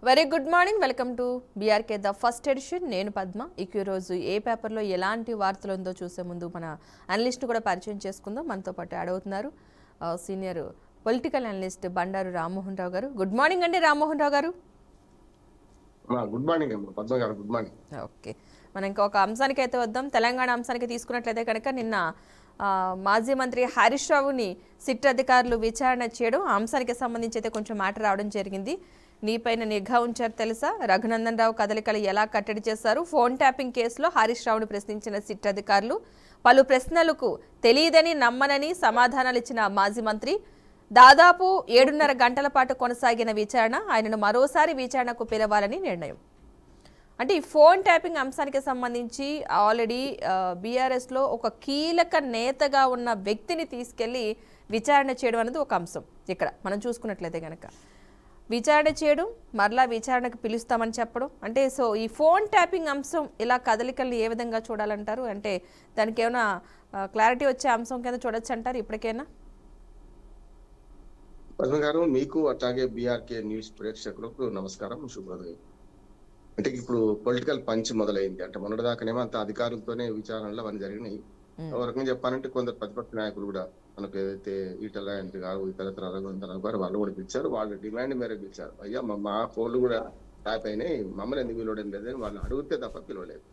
Very good morning. Welcome to BRK the first edition. నేను పద్మ. ఈ రోజు ఏ పేపర్లో ఎలాంటి వార్తలు ఉందో చూసే ముందు మన అనలిస్ట్ కూడా పరిచయం చేసుకుందాం. మనతో పాటు యాడ్ అవుతున్నారు senior political analyst Bandaru Rammohan Rao garu. Good morning అండి రామ్మోహన్ రావు గారు. గుడ్ మార్నింగ్ పద్మ గారు. Good morning. ఓకే, మనం ఇంకొక అంశానికి అయితే వద్దాం. తెలంగాణ అంశానికి తీసుకున్నట్లయితే కనుక నిన్న మాజీ మంత్రి హరీష్ రావుని సిట్ అధికారులు విచారణ చేయడం, ఆ అంశానికి సంబంధించి అయితే కొంచెం మాట రావడం జరిగింది. నీపైన నిఘా ఉంచారు తెలుసా, రఘునందన్ రావు కదలికలు ఎలా కట్టడి చేశారు, ఫోన్ ట్యాపింగ్ కేసులో హరీష్ రావును ప్రశ్నించిన సిట్ అధికారులు పలు ప్రశ్నలకు తెలియదని నమ్మనని సమాధానాలు ఇచ్చిన మాజీ మంత్రి. దాదాపు 7.5 గంటల పాటు కొనసాగిన విచారణ, ఆయనను మరోసారి విచారణకు పిలవాలని నిర్ణయం. అంటే ఈ ఫోన్ ట్యాపింగ్ అంశానికి సంబంధించి ఆల్రెడీ బీఆర్ఎస్లో ఒక కీలక నేతగా ఉన్న వ్యక్తిని తీసుకెళ్లి విచారణ చేయడం అనేది ఒక అంశం. ఇక్కడ మనం చూసుకున్నట్లయితే కనుక విచారణ చేయడం, మరలా విచారణకు పిలుస్తామని చెప్పడం, అంటే సో ఈ ఫోన్ ట్యాపింగ్ అంశం ఇలా కదలికల్ని ఏ విధంగా చూడాలంటారు? అంటే దానికి ఏమైనా క్లారిటీ వచ్చే అంశం కింద చూడొచ్చు అంటారు ఇప్పటికైనా? పద్మ గారు, మీకు అట్లాగే బీఆర్కే న్యూస్ ప్రేక్షకులకు నమస్కారం, శుభోదయం. అంటే ఇప్పుడు పొలిటికల్ పంచ్ మొదలైంది. అంటే మొన్నటిదాకానేమో అంత అధికారులతోనే విచారణలు అవన్నీ జరిగినాయి. ఒక రకంగా చెప్పాలంటే కొందరు ప్రతిపక్ష నాయకులు కూడా మనకు ఏదైతే ఈటల గారు, ఇతరత్ర రఘునందన్ గారు వాళ్ళు కూడా పిలిచారు. వాళ్ళ డిమాండ్ మేరకు పిలిచారు. అయ్యా మా ఫోన్లు కూడా ట్యాప్ అయినాయి, మమ్మల్ని ఎందుకు పిలవడం లేదని వాళ్ళు అడిగితే తప్ప పిలవలేదు.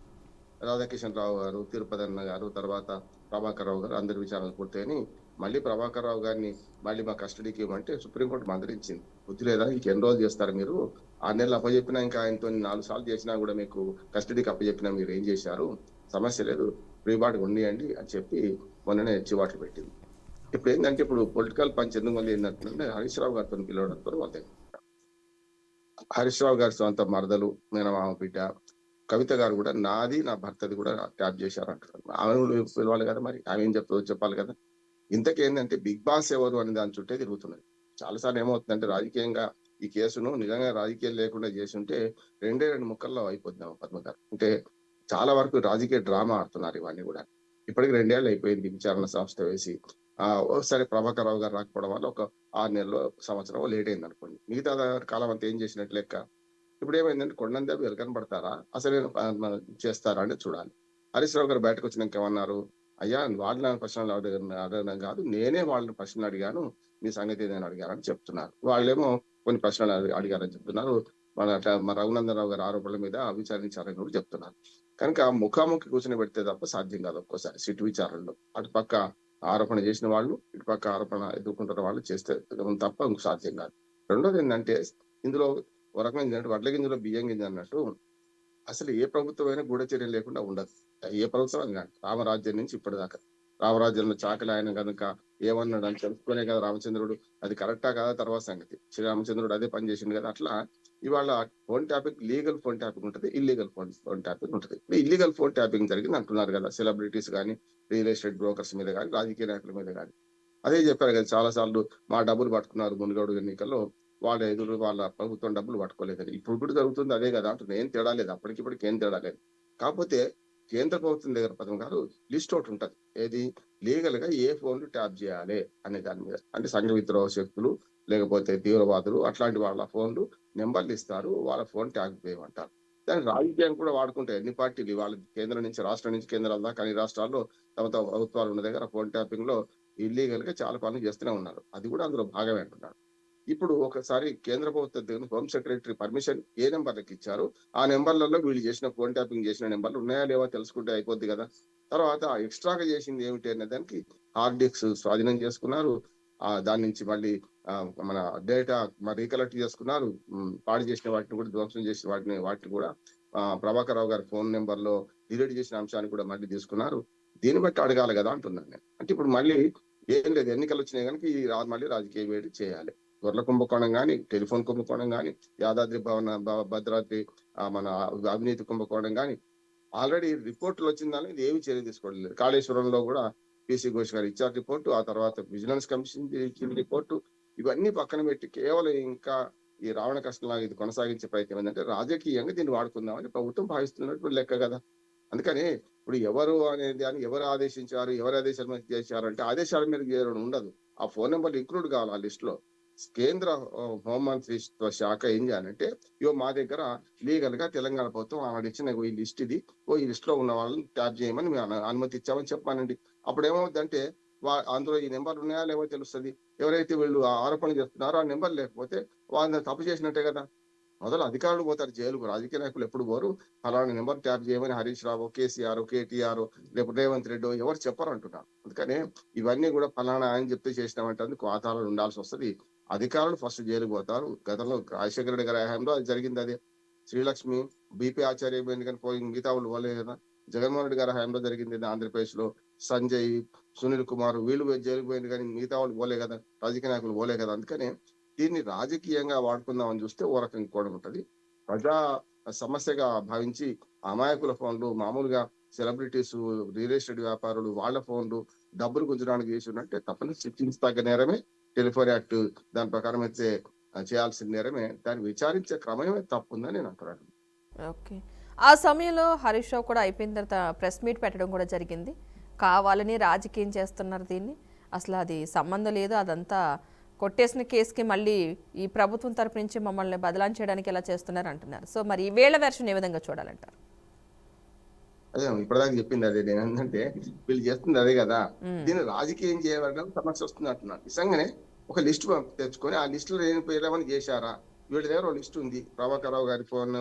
రాధాకిషన్ రావు గారు, తిరుపతి అన్న గారు, తర్వాత ప్రభాకర్ రావు గారు అందరి విచారణలు పూర్తయిని మళ్ళీ ప్రభాకర్ రావు గారిని మళ్ళీ మా కస్టడీకి ఇవ్వమంటే సుప్రీంకోర్టు మందలించింది. బుద్ధి లేదా, ఇంక ఎన్ని రోజులు చేస్తారు మీరు? 6 నెలలు అప్పచెప్పినా, ఇంకా ఆయనతో 4 సార్లు చేసినా కూడా మీకు కస్టడీకి అప్పచెప్పినా మీరు ఏం చేశారు? సమస్య లేదు, ప్రీబాడ్ ఉండియండి అని చెప్పి మొన్ననే చివాట్లు పెట్టింది. ఇప్పుడు ఏంటంటే ఇప్పుడు పొలిటికల్ పంచ్ ఎందుకు మళ్ళీ ఏంటంటే హరీష్ రావు గారితో పిలవడంతో మొదలైంది. హరీష్ రావు గారి సొంత మరదలు, మేనమామ బిడ్డ కవిత గారు కూడా నాది నా భర్తది కూడా ట్యాప్ చేశారు అంటారు. ఆమె పిలవాలి కదా, మరి ఆమె ఏం చెప్తుందో చెప్పాలి కదా. ఇంతకేందంటే బిగ్ బాస్ ఎవరు అని దాని చుట్టే తిరుగుతున్నది. చాలాసార్లు ఏమవుతుందంటే రాజకీయంగా ఈ కేసును నిజంగా రాజకీయాలు లేకుండా చేసి ఉంటే 2 ముక్కల్లో అయిపోద్దాం పద్మ గారు. అంటే చాలా వరకు రాజకీయ డ్రామా ఆడుతున్నారు ఇవన్నీ కూడా. ఇప్పటికి 2 ఏళ్ళు అయిపోయింది విచారణ సంస్థ వేసి. ఒకసారి ప్రభాకర్ రావు గారు రాకపోవడం వల్ల ఒక 6 నెలలు, సంవత్సరం లేట్ అయింది అనుకోండి. మిగతా కాలం అంతా ఏం చేసినట్లు లెక్క. ఇప్పుడు ఏమైందంటే కొండందేవి కనబడతారా, అసలు చేస్తారా అంటే చూడాలి. హరీష్ రావు గారు బయటకు వచ్చినాక ఏమన్నారు? అయ్యా వాళ్ళ ప్రశ్నలు అడగడం కాదు, నేనే వాళ్ళని ప్రశ్నలు అడిగాను, మీ సంగతి ఏదైనా అడిగారని చెప్తున్నారు. వాళ్ళేమో కొన్ని ప్రశ్నలు అడిగారని చెప్తున్నారు. మన రఘునందన్ రావు గారి ఆరోపణల మీద విచారించారని కూడా చెప్తున్నారు. కనుక ముఖాముఖి కూర్చొని పెడితే తప్ప సాధ్యం కాదు. ఒక్కోసారి సిట్ విచారణలో అటు పక్క ఆరోపణ చేసిన వాళ్ళు, ఇటు పక్క ఆరోపణ ఎదుర్కొంటున్న వాళ్ళు చేస్తే తప్ప ఇంకో సాధ్యం కాదు. రెండోది ఏంటంటే ఇందులో ఒక రకమైన ఏంటంటే వడ్ల గింజలో బియ్యం గింజ అన్నట్టు అసలు ఏ ప్రభుత్వమైనా గూఢచర్య లేకుండా ఉండదు. ఏ ప్రభుత్వం అని కాదు, రామరాజ్యం నుంచి ఇప్పటిదాకా. రామరాజ్యంలో చాకలి ఆయన కనుక ఏమన్నాడు అని తెలుసుకునే కదా రామచంద్రుడు. అది కరెక్టా కదా తర్వాత సంగతి. శ్రీరామచంద్రుడు అదే పని చేసిండు కదా. అట్లా ఇవాళ phone tapping, legal phone tapping ఉంటుంది, ఇల్లీగల్ ఫోన్ ట్యాపింగ్ ఉంటుంది. ఇల్లీగల్ ఫోన్ ట్యాపింగ్ జరిగింది అంటున్నారు కదా, సెలబ్రిటీస్ కానీ, రియల్ ఎస్టేట్ బ్రోకర్స్ మీద కానీ, రాజకీయ నాయకుల మీద కానీ. అదే చెప్పారు కదా చాలా సార్లు, మా డబ్బులు పట్టుకున్నారు మునుగోడు ఎన్నికల్లో, వాళ్ళ ఎదురు వాళ్ళ ప్రభుత్వం డబ్బులు పట్టుకోలేదని. ఇప్పుడు కూడా జరుగుతుంది అదే కదా అంటున్నా. ఏం తేడా లేదు, అప్పటికిప్పటికి ఏం తేడా లేదు. కాకపోతే కేంద్ర ప్రభుత్వం దగ్గర పదం గారు లిస్ట్ ఒకటి ఉంటది. ఏది లీగల్ గా ఏ ఫోన్లు ట్యాప్ చేయాలి అనే దాని మీద. అంటే సంఘ విద్రోహ శక్తులు, లేకపోతే తీవ్రవాదులు అట్లాంటి వాళ్ళ ఫోన్లు నెంబర్లు ఇస్తారు, వాళ్ళ ఫోన్ ట్యాప్ చేయమంటారు. దాన్ని రాజకీయం కూడా వాడుకుంటాయి ఎన్ని పార్టీలు. వాళ్ళ కేంద్రం నుంచి, రాష్ట్రం నుంచి కేంద్రాల దాకా అన్ని రాష్ట్రాల్లో తమ తమ ప్రభుత్వాలు ఉన్న దగ్గర ఫోన్ ట్యాపింగ్ లో ఇల్లీగల్ గా చాలా పనులు చేస్తూనే ఉన్నారు. అది కూడా అందులో భాగమే అంటున్నారు. ఇప్పుడు ఒకసారి కేంద్ర ప్రభుత్వం దగ్గర హోమ్ సెక్రటరీ పర్మిషన్ ఏ నెంబర్లకు ఇచ్చారు, ఆ నెంబర్లలో వీళ్ళు చేసిన ఫోన్ ట్యాపింగ్ చేసిన నెంబర్లు ఉన్నాయా లేవా తెలుసుకుంటే అయిపోద్ది కదా. తర్వాత ఎక్స్ట్రాగా చేసింది ఏమిటి అనే దానికి హార్డ్ డిస్క్ స్వాధీనం చేసుకున్నారు. దాని నుంచి మళ్ళీ మన డేటా రీకలెక్ట్ చేసుకున్నారు. పాడు చేసిన వాటిని కూడా, ధ్వంసం చేసిన వాటిని కూడా ప్రభాకర్ రావు గారి ఫోన్ నెంబర్ లో డిలీట్ చేసిన అంశాన్ని కూడా మళ్ళీ తీసుకున్నారు. దీన్ని బట్టి అడగాలి కదా అంటున్నాను నేను. అంటే ఇప్పుడు మళ్ళీ ఏం లేదు, ఎన్నికలు వచ్చినాయి కనుక మళ్ళీ రాజకీయ వేడి చేయాలి. గొర్రెల కుంభకోణం కానీ, టెలిఫోన్ కుంభకోణం కానీ, యాదాద్రి భద్రాద్రి మన అవినీతి కుంభకోణం కానీ ఆల్రెడీ రిపోర్టులు వచ్చిందని ఇది ఏమి చర్య తీసుకోవట్లేదు. కాళేశ్వరంలో కూడా పిసి ఘోష్ గారు ఇచ్చారు రిపోర్టు, ఆ తర్వాత విజిలెన్స్ కమిషన్ ఇచ్చిన రిపోర్టు. ఇవన్నీ పక్కన పెట్టి కేవలం ఇంకా ఈ రావణ కష్టంలాగా ఇది కొనసాగించే ప్రయత్నం ఏంటంటే రాజకీయంగా దీన్ని వాడుకుందామని ప్రభుత్వం భావిస్తున్నట్టు లెక్క కదా. అందుకని ఇప్పుడు ఎవరు అనేది అని ఎవరు ఆదేశించారు, ఎవరు ఆదేశాల మీద చేశారు అంటే ఆదేశాల మీద ఉండదు. ఆ ఫోన్ నెంబర్ ఇంక్లూడ్ కావాలి ఆ లిస్ట్ లో. కేంద్ర హోంమంత్రి శాఖ ఏం చేయాలంటే, ఇగో మా దగ్గర లీగల్ గా తెలంగాణ ప్రభుత్వం ఆవిడిచ్చిన ఈ లిస్ట్ ఇది. ఈ లిస్ట్ లో ఉన్న వాళ్ళని ట్యాప్ చేయమని మేము అనుమతి ఇచ్చామని చెప్పానండి. అప్పుడు ఏమవుద్దంటే అందులో ఈ నెంబర్లు ఉన్నాయా లేవో తెలుస్తది. ఎవరైతే వీళ్ళు ఆరోపణలు చేస్తున్నారో ఆ నెంబర్ లేకపోతే వాళ్ళని తప్పు చేసినట్టే కదా! మొదలు అధికారులు పోతారు జైలుకు. రాజకీయ నాయకులు ఎప్పుడు పోరు. ఫలానా నెంబర్ ట్యాప్ చేయమని హరీష్ రావో, కేసీఆర్, కేటీఆర్ లేకపోతే రేవంత్ రెడ్డో ఎవరు చెప్పరు అంటున్నారు. అందుకనే ఇవన్నీ కూడా ఫలానా ఆయన చెప్తే చేసినామంటే అందుకు ఆధారాలు ఉండాల్సి వస్తది. అధికారులు ఫస్ట్ జైలుకు పోతారు. గతంలో రాజశేఖర రెడ్డి గారి హయాంలో అది జరిగింది అదే. శ్రీలక్ష్మి, బీపీ ఆచార్య పోయింది కానీ పోయి మిగతా వాళ్ళు పోలేదు కదా! జగన్మోహన్ రెడ్డి గారి హయాంలో జరిగింది ఇది ఆంధ్రప్రదేశ్ లో. సంజయ్, సునీల్ కుమార్ వీళ్ళు జైలుకు పోయింది కానీ మిగతా వాళ్ళు పోలే కదా! రాజకీయ నాయకులు పోలే కదా! అందుకనే దీన్ని రాజకీయంగా వాడుకుందామని చూస్తే ఓ రకంగా కూడా ఉంటది. ప్రజా సమస్యగా భావించి అమాయకుల ఫోన్లు మామూలుగా సెలబ్రిటీస్, రియల్ ఎస్టేట్ వ్యాపారులు వాళ్ళ ఫోన్లు డబ్బులు గుంజడానికి చేసినట్టే తప్పని శిక్షించదగ్గ నేరమే టెలిఫోన్ యాక్ట్. దాని ప్రకారం అయితే చేయాల్సిన నేరమే. దాన్ని విచారించే క్రమమే తప్పుందని నేను అంటున్నాను. ఓకే. ఆ సమయంలో హరీష్ రావు కూడా అయిపోయిన తర్వాత ప్రెస్ మీట్ పెట్టడం కూడా జరిగింది. కావాలని రాజకీయం చేస్తున్నారు దీన్ని, అసలు అది సంబంధం లేదు, అదంతా కొట్టేసిన కేసుకి మళ్ళీ ఈ ప్రభుత్వం తరపు నుంచి మమ్మల్ని బదలాం చేయడానికి ఎలా చేస్తున్నారు అంటున్నారు. సో మరి ఈ వేళ వెర్షన్ ఏ విధంగా చూడాలంటారు? అదే ఇప్పటిదాకా చెప్పింది అదే. నేను ఏంటంటే వీళ్ళు చేస్తుంది అదే కదా! దీన్ని రాజకీయం చేయడం సమస్య వస్తుంది అంటున్నాను. నిజంగానే ఒక లిస్ట్ తెచ్చుకొని ఆ లిస్ట్ లో ఏం పేరేమని చేశారా? వీళ్ళ దగ్గర ఒక లిస్ట్ ఉంది. ప్రభాకర్ రావు గారి ఫోన్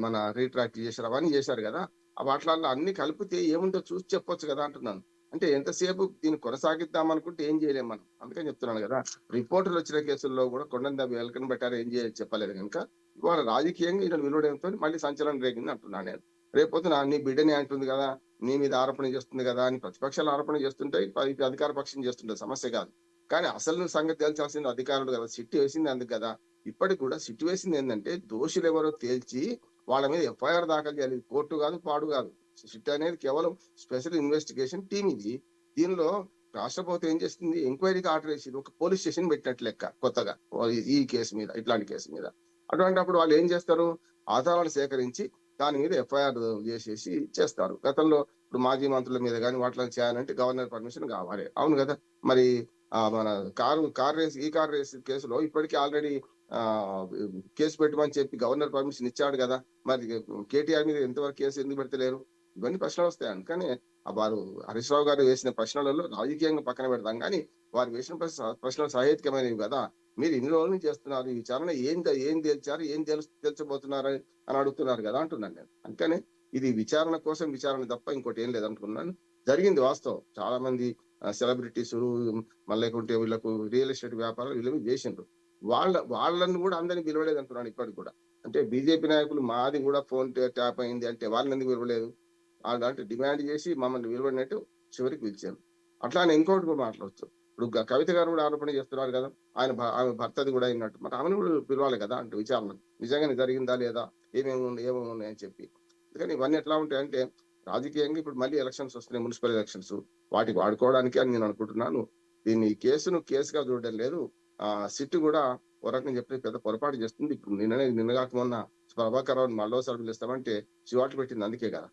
మన రీట్రాక్ట్ చేశారు అవన్నీ చేశారు కదా! వాటిల్లో అన్ని కలిపితే ఏముందో చూసి చెప్పొచ్చు కదా అంటున్నాను. అంటే ఎంతసేపు దీన్ని కొనసాగిద్దాం అనుకుంటే ఏం చేయలేము మనం. అందుకని చెప్తున్నాను కదా! రిపోర్టులు వచ్చిన కేసుల్లో కూడా కొండని దెబ్బ ఎలకని పెట్టారు ఏం చెప్పలేదు కనుక ఇవాళ రాజకీయంగా ఈయన విలువడంతో మళ్ళీ సంచలనం రేగింది అంటున్నాను నేను. రేపొద్దున నీ బిడ్డని అంటుంది కదా, నీ మీద ఆరోపణ చేస్తుంది కదా అని ప్రతిపక్షాలు ఆరోపణ చేస్తుంటే అధికార పక్షం చేస్తుంటే సమస్య కాదు. కానీ అసలు సంగతి తేల్చాల్సింది అధికారులు కదా. సిట్టు వేసింది అందుకు కదా. ఇప్పటికి కూడా సిట్టు వేసింది ఏంటంటే దోషులు ఎవరో తేల్చి వాళ్ళ మీద ఎఫ్ఐఆర్ దాఖలు చేయాలి. కోర్టు కాదు, పాడు కాదు. సిట్ అనేది కేవలం స్పెషల్ ఇన్వెస్టిగేషన్ టీమ్ ఇది. దీనిలో రాష్ట్ర ప్రభుత్వం ఏం చేస్తుంది, ఎంక్వైరీకి ఆర్డర్ వేసింది. ఒక పోలీస్ స్టేషన్ పెట్టినట్లు లెక్క కొత్తగా ఈ కేసు మీద, ఇట్లాంటి కేసు మీద. అటువంటిప్పుడు వాళ్ళు ఏం చేస్తారు, ఆధారాలు సేకరించి దాని మీద ఎఫ్ఐఆర్ చేసేసి చేస్తారు. గతంలో ఇప్పుడు మాజీ మంత్రుల మీద కానీ వాటిలో చేయాలంటే గవర్నర్ పర్మిషన్ కావాలి. అవును కదా. మరి మన కార్ రేస్ కేసులో ఇప్పటికీ ఆల్రెడీ ఆ కేసు పెట్టమని చెప్పి గవర్నర్ పర్మిషన్ ఇచ్చాడు కదా. మరి కేటీఆర్ మీద ఎంతవరకు కేసు ఎందుకు పెడతలేరు? ఇవన్నీ ప్రశ్నలు వస్తాయి. అందుకని వారు హరీష్ రావు గారు వేసిన ప్రశ్నలలో రాజకీయంగా పక్కన పెడతాం కానీ వారు వేసిన ప్రశ్నలు సహేతుకమైనవి కదా. మీరు ఇన్ని రోజుల నుంచి చేస్తున్నారు, ఈ విచారణ ఏం తేల్చారు, ఏం తెలుసబోతున్నారు అని అడుగుతున్నారు కదా అంటున్నాను నేను. అందుకని ఇది విచారణ కోసం విచారణ తప్ప ఇంకోటి ఏం లేదనుకున్నాను. జరిగింది వాస్తవం. చాలా మంది సెలబ్రిటీస్ మళ్ళీ లేకుంటే వీళ్ళకు రియల్ ఎస్టేట్ వ్యాపారాలు వీళ్ళు చేసిండ్రు. వాళ్ళని కూడా అందరినీ పిలవలేదు అంటున్నాను ఇప్పటికి కూడా. అంటే బీజేపీ నాయకులు మాది కూడా ఫోన్ ట్యాప్ అయింది అంటే వాళ్ళని ఎందుకు పిలవలేదు? అంటే డిమాండ్ చేసి మమ్మల్ని పిలవడినట్టు చివరికి పిలిచారు. అట్లానే ఇంకోటి కూడా మాట్లాడచ్చు. ఇప్పుడు కవిత గారు కూడా ఆరోపణ చేస్తున్నారు కదా, ఆమె భర్తది కూడా అయినట్టు. మరి ఆమెను కూడా పిలవాలి కదా అంటే విచారణ నిజంగానే జరిగిందా లేదా, ఏమేమి ఉన్నాయని చెప్పి. అందుకని ఇవన్నీ ఎట్లా ఉంటాయంటే రాజకీయంగా ఇప్పుడు మళ్ళీ ఎలక్షన్స్ వస్తున్నాయి, మున్సిపల్ ఎలక్షన్స్. వాటికి వాడుకోవడానికి అని నేను అనుకుంటున్నాను. దీన్ని కేసును కేసుగా చూడడం లేదు. సిట్ కూడా ఒక రకంగా చెప్పి పెద్ద పొరపాటు చేస్తుంది. ఇప్పుడు నిన్నగాక మొన్న ప్రభాకర్ రావు మళ్ళోసారి పిలుస్తామంటే చివాట్లు పెట్టింది అందుకే కదా.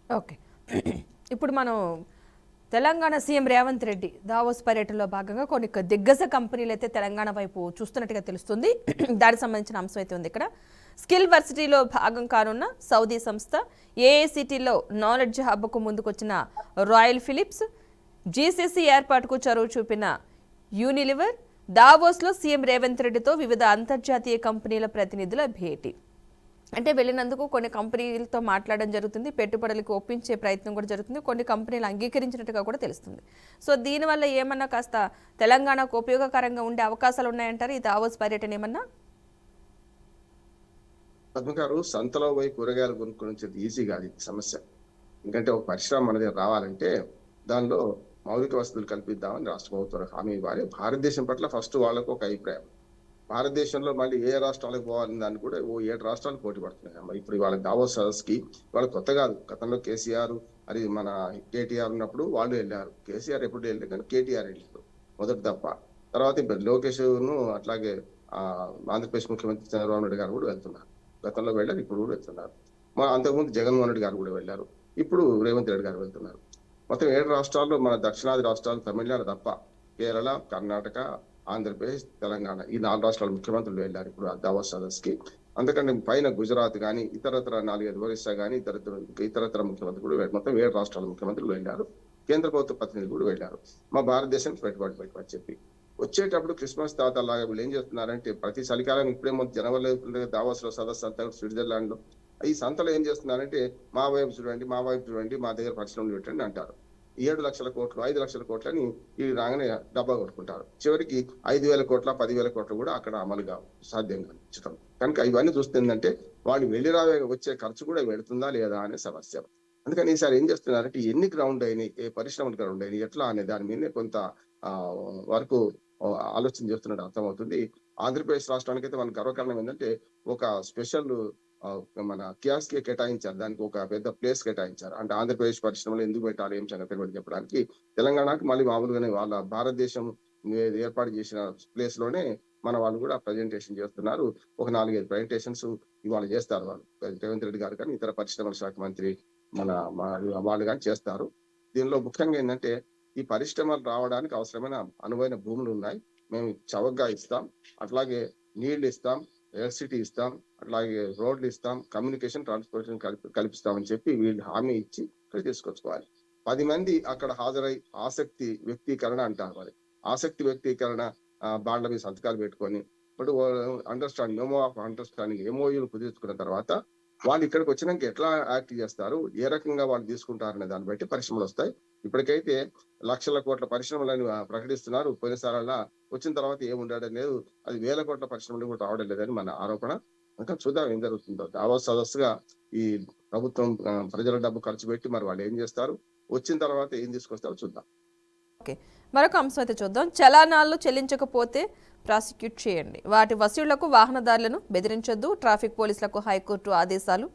ఓకే. ఇప్పుడు మనం తెలంగాణ సీఎం రేవంత్ రెడ్డి దావోస్ పర్యటనలో భాగంగా కొన్ని దిగ్గజ కంపెనీలు అయితే తెలంగాణ వైపు చూస్తున్నట్టుగా తెలుస్తుంది. దానికి సంబంధించిన అంశం అయితే ఉంది ఇక్కడ. స్కిల్ వర్సిటీలో భాగం కానున్న సౌదీ సంస్థ, ఏఐసిటీలో నాలెడ్జ్ హబ్కు ముందుకొచ్చిన రాయల్ ఫిలిప్స్, జీసీసీ ఏర్పాటుకు చొరవ చూపిన యూనిలివర్, దావోస్లో సీఎం రేవంత్ రెడ్డితో వివిధ అంతర్జాతీయ కంపెనీల ప్రతినిధుల భేటీ. అంటే వెళ్ళినందుకు కొన్ని కంపెనీలతో మాట్లాడడం జరుగుతుంది, పెట్టుబడులకు ఒప్పించే ప్రయత్నం కూడా జరుగుతుంది, కొన్ని కంపెనీలు అంగీకరించినట్టుగా కూడా తెలుస్తుంది. సో దీనివల్ల ఏమన్నా కాస్త తెలంగాణకు ఉపయోగకరంగా ఉండే అవకాశాలు ఉన్నాయంటారు ఈ దావోస్ పర్యటన ఏమన్నా? పద్మగారు, సంతలో పోయి కూరగాయలు కొనుక్కొనిచ్చేది ఈజీ కాదు ఇది సమస్య. ఎందుకంటే ఒక పరిశ్రమ మన దగ్గర రావాలంటే దానిలో మౌలిక వసతులు కల్పిద్దామని రాష్ట్ర ప్రభుత్వం హామీ ఇవ్వాలి. భారతదేశం పట్ల ఫస్ట్ వాళ్ళకు ఒక అభిప్రాయం. భారతదేశంలో మళ్ళీ ఏ రాష్ట్రాలకు పోవాలని దాన్ని కూడా 7 రాష్ట్రాలు పోటీ పడుతున్నాయి. మరి ఇప్పుడు వాళ్ళ దావోస్ సదస్సుకి వాళ్ళు కొత్త కాదు. గతంలో కేసీఆర్ అది మన కేటీఆర్ ఉన్నప్పుడు వాళ్ళు వెళ్ళారు. కేసీఆర్ ఎప్పుడు వెళ్ళారు కానీ కేటీఆర్ వెళ్ళారు మొదటి తప్ప. తర్వాత ఇప్పుడు లోకేష్ అట్లాగే ఆంధ్రప్రదేశ్ ముఖ్యమంత్రి చంద్రబాబు నాయుడు గారు కూడా వెళ్తున్నారు. గతంలో వెళ్ళారు, ఇప్పుడు కూడా వెళ్తున్నారు. అంతకుముందు జగన్మోహన్ రెడ్డి గారు కూడా వెళ్ళారు, ఇప్పుడు రేవంత్ రెడ్డి గారు వెళ్తున్నారు. మొత్తం 7 రాష్ట్రాల్లో మన దక్షిణాది రాష్ట్రాలు తమిళనాడు తప్ప కేరళ, కర్ణాటక, ఆంధ్రప్రదేశ్, తెలంగాణ ఈ 4 రాష్ట్రాల ముఖ్యమంత్రులు వెళ్ళారు ఇప్పుడు ఆ దావోస్ సదస్సుకి. అందుకని పైన గుజరాత్ గాని, ఇతరత్ర 4, 5 ఒరిస్సా గాని, ఇతరత్ర ముఖ్యమంత్రులు కూడా మొత్తం 7 రాష్ట్రాల ముఖ్యమంత్రులు వెళ్ళారు. కేంద్ర ప్రభుత్వ ప్రతినిధులు కూడా వెళ్ళారు. మా భారతదేశానికి పెట్టుబడి చెప్పి. వచ్చేటప్పుడు క్రిస్మస్ తాతలాగా వీళ్ళు ఏం చేస్తున్నారంటే ప్రతి చలికాలం ఇప్పుడేమో జనవరిలో దావోస్ లో సదస్సు అంతా స్విట్జర్లాండ్ లో ఈ సంతలో ఏం చేస్తున్నారంటే మా వైపు చూడండి, మా దగ్గర పరిశ్రమలు పెట్టండి అంటారు. 7 లక్షల కోట్లు, 5 లక్షల కోట్లని ఈ రాగానే డబ్బా కొట్టుకుంటారు. చివరికి 5,000 కోట్ల, 10,000 కోట్లు కూడా అక్కడ అమలుగా సాధ్యం కనిపించడం. కనుక ఇవన్నీ చూస్తుందంటే వాళ్ళు వెళ్ళి వచ్చే ఖర్చు కూడా పెడుతుందా లేదా అనే సమస్య. అందుకని ఈసారి ఏం చేస్తున్నారంటే ఎన్ని గ్రౌండ్ అయినాయి, ఏ పరిశ్రమలు గ్రౌండ్ అయినాయి, ఎట్లా అనే దాని మీదనే కొంత వరకు ఆలోచన చేస్తున్నట్టు అర్థమవుతుంది. ఆంధ్రప్రదేశ్ రాష్ట్రానికి అయితే మన గర్వకారణం ఏంటంటే ఒక స్పెషల్ మన కియాస్క్ కేటాయించారు. దానికి ఒక పెద్ద ప్లేస్ కేటాయించారు. అంటే ఆంధ్రప్రదేశ్ పరిశ్రమలు ఎందుకు పెట్టాలి ఏం సంగతి కూడా చెప్పడానికి. తెలంగాణకి మళ్ళీ మామూలుగానే వాళ్ళ భారతదేశం ఏర్పాటు చేసిన ప్లేస్ లోనే మన వాళ్ళు కూడా ప్రజెంటేషన్ చేస్తున్నారు. ఒక 4-5 ప్రజెంటేషన్స్ ఇవాళ చేస్తారు వాళ్ళు. రేవంత్ రెడ్డి గారు కానీ ఇతర పరిశ్రమల శాఖ మంత్రి వాళ్ళు కానీ చేస్తారు. దీనిలో ముఖ్యంగా ఏంటంటే ఈ పరిశ్రమలు రావడానికి అవసరమైన అనువైన భూములు ఉన్నాయి. మేము చౌకగా ఇస్తాం, అట్లాగే నీళ్లు ఇస్తాం, ఎలక్ట్రిసిటీ ఇస్తాం, అట్లాగే రోడ్లు ఇస్తాం, కమ్యూనికేషన్ ట్రాన్స్పోర్టేషన్ కల్పిస్తామని చెప్పి వీళ్ళు హామీ ఇచ్చి ఇక్కడ తీసుకొచ్చుకోవాలి. 10 మంది అక్కడ హాజరై ఆసక్తి వ్యక్తీకరణ అంటారు. మరి ఆసక్తి వ్యక్తీకరణ బాండ్ల మీద సంతకాలు పెట్టుకొని ఇప్పుడు అండర్స్టాండింగ్ మెమో ఆఫ్ అండర్స్టాండింగ్ MOUలు కుదుర్చుకున్న తర్వాత వాళ్ళు ఇక్కడికి వచ్చినాక ఎట్లా యాక్ట్ చేస్తారు, ఏ రకంగా వాళ్ళు తీసుకుంటారనే దాన్ని బట్టి పరిశ్రమలు వస్తాయి. ఇప్పటికైతే లక్షల కోట్ల పరిశ్రమలను ప్రకటిస్తున్నారు. పోయినసారల్లా వచ్చిన తర్వాత ఏముండడం లేదు. అది వేల కోట్ల పరిశ్రమలు కూడా రావడం లేదని మన ఆరోపణ. ఇంకా చూద్దాం ఏం జరుగుతుందో. దావోస్ సదస్సుగా ఈ ప్రభుత్వం ప్రజల డబ్బు ఖర్చు పెట్టి మరి వాళ్ళు ఏం చేస్తారు, వచ్చిన తర్వాత ఏం తీసుకొస్తారో చూద్దాం. ఓకే, మరొక అంశం అయితే చూద్దాం. చలానాలు చెల్లించకపోతే ప్రాసిక్యూట్ చేయండి, వాటి వసూళ్లకు వాహనదారులను బెదిరించొద్దు, ట్రాఫిక్ పోలీసులకు హైకోర్టు ఆదేశాలు.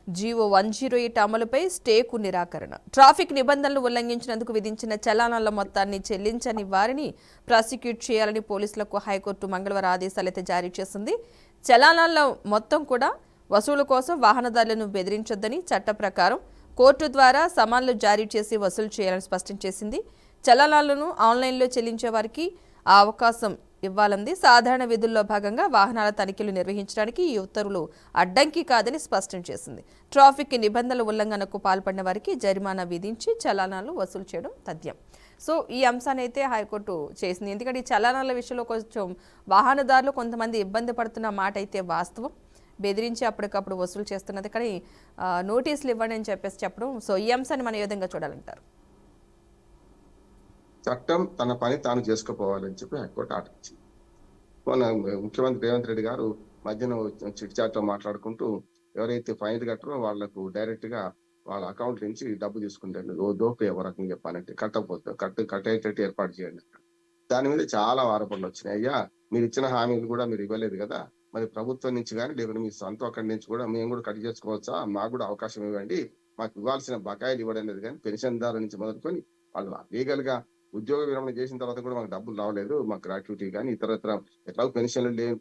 జీవో 108 అమలుపై స్టేకు నిరాకరణ. ట్రాఫిక్ నిబంధనలు ఉల్లంఘించినందుకు విధించిన చలానాల మొత్తాన్ని చెల్లించని వారిని ప్రాసిక్యూట్ చేయాలని పోలీసులకు హైకోర్టు మంగళవారం ఆదేశాలు అయితే జారీ చేసింది. చలానాల మొత్తం కూడా వసూలు కోసం వాహనదారులను బెదిరించొద్దని చట్ట ప్రకారం కోర్టు ద్వారా సమన్లు జారీ చేసి వసూలు చేయాలని స్పష్టం చేసింది. చలానాలను ఆన్లైన్లో చెల్లించే వారికి ఆ అవకాశం ఇవ్వాలంది. సాధారణ విధుల్లో భాగంగా వాహనాల తనిఖీలు నిర్వహించడానికి ఈ ఉత్తర్వులు అడ్డంకి కాదని స్పష్టం చేసింది. ట్రాఫిక్ నిబంధనల ఉల్లంఘనకు పాల్పడిన వారికి జరిమానా విధించి చలానాలు వసూలు చేయడం తథ్యం. సో ఈ అంశాన్ని అయితే హైకోర్టు చేసింది. ఎందుకంటే ఈ చలానాల విషయంలో కొంచెం వాహనదారులు కొంతమంది ఇబ్బంది పడుతున్న మాట అయితే వాస్తవం. బెదిరించి అప్పటికప్పుడు వసూలు చేస్తున్నది, కానీ నోటీసులు ఇవ్వండి అని చెప్పేసి చెప్పడం. సో ఈ అంశాన్ని మనం ఏ విధంగా చూడాలంటారు? చట్టం తన పని తాను చేసుకుపోవాలని చెప్పి హైకోర్టు ఆర్డర్ ఇచ్చింది. మొన్న ముఖ్యమంత్రి రేవంత్ రెడ్డి గారు మధ్యాహ్నం చిట్ చాట్ లో మాట్లాడుకుంటూ ఎవరైతే ఫైన్ కట్టరో వాళ్లకు డైరెక్ట్ గా వాళ్ళ అకౌంట్ నుంచి డబ్బు తీసుకుంటారు. దోపి ఎవరు రకంగా చెప్పాలంటే కట్టేటట్టు ఏర్పాటు చేయండి. దాని మీద చాలా ఆరోపణలు వచ్చినాయి. అయ్యా మీరు ఇచ్చిన హామీలు కూడా మీరు ఇవ్వలేదు కదా, మరి ప్రభుత్వం నుంచి కానీ లేకపోతే మీ సొంత అక్కడి నుంచి కూడా మేము కూడా కట్ చేసుకోవచ్చా, మాకు కూడా అవకాశం ఇవ్వండి, మాకు ఇవ్వాల్సిన బకాయిలు ఇవ్వడం లేదు. కానీ పెన్షన్దారుల నుంచి మొదలుకొని వాళ్ళు లీగల్ గా ఉద్యోగ విరమణ చేసిన తర్వాత కూడా మాకు డబ్బులు రావలేదు, మాకు గ్రాట్యుటీ కానీ ఇతరత్ర ఎట్లా పెన్షన్లు లేవు,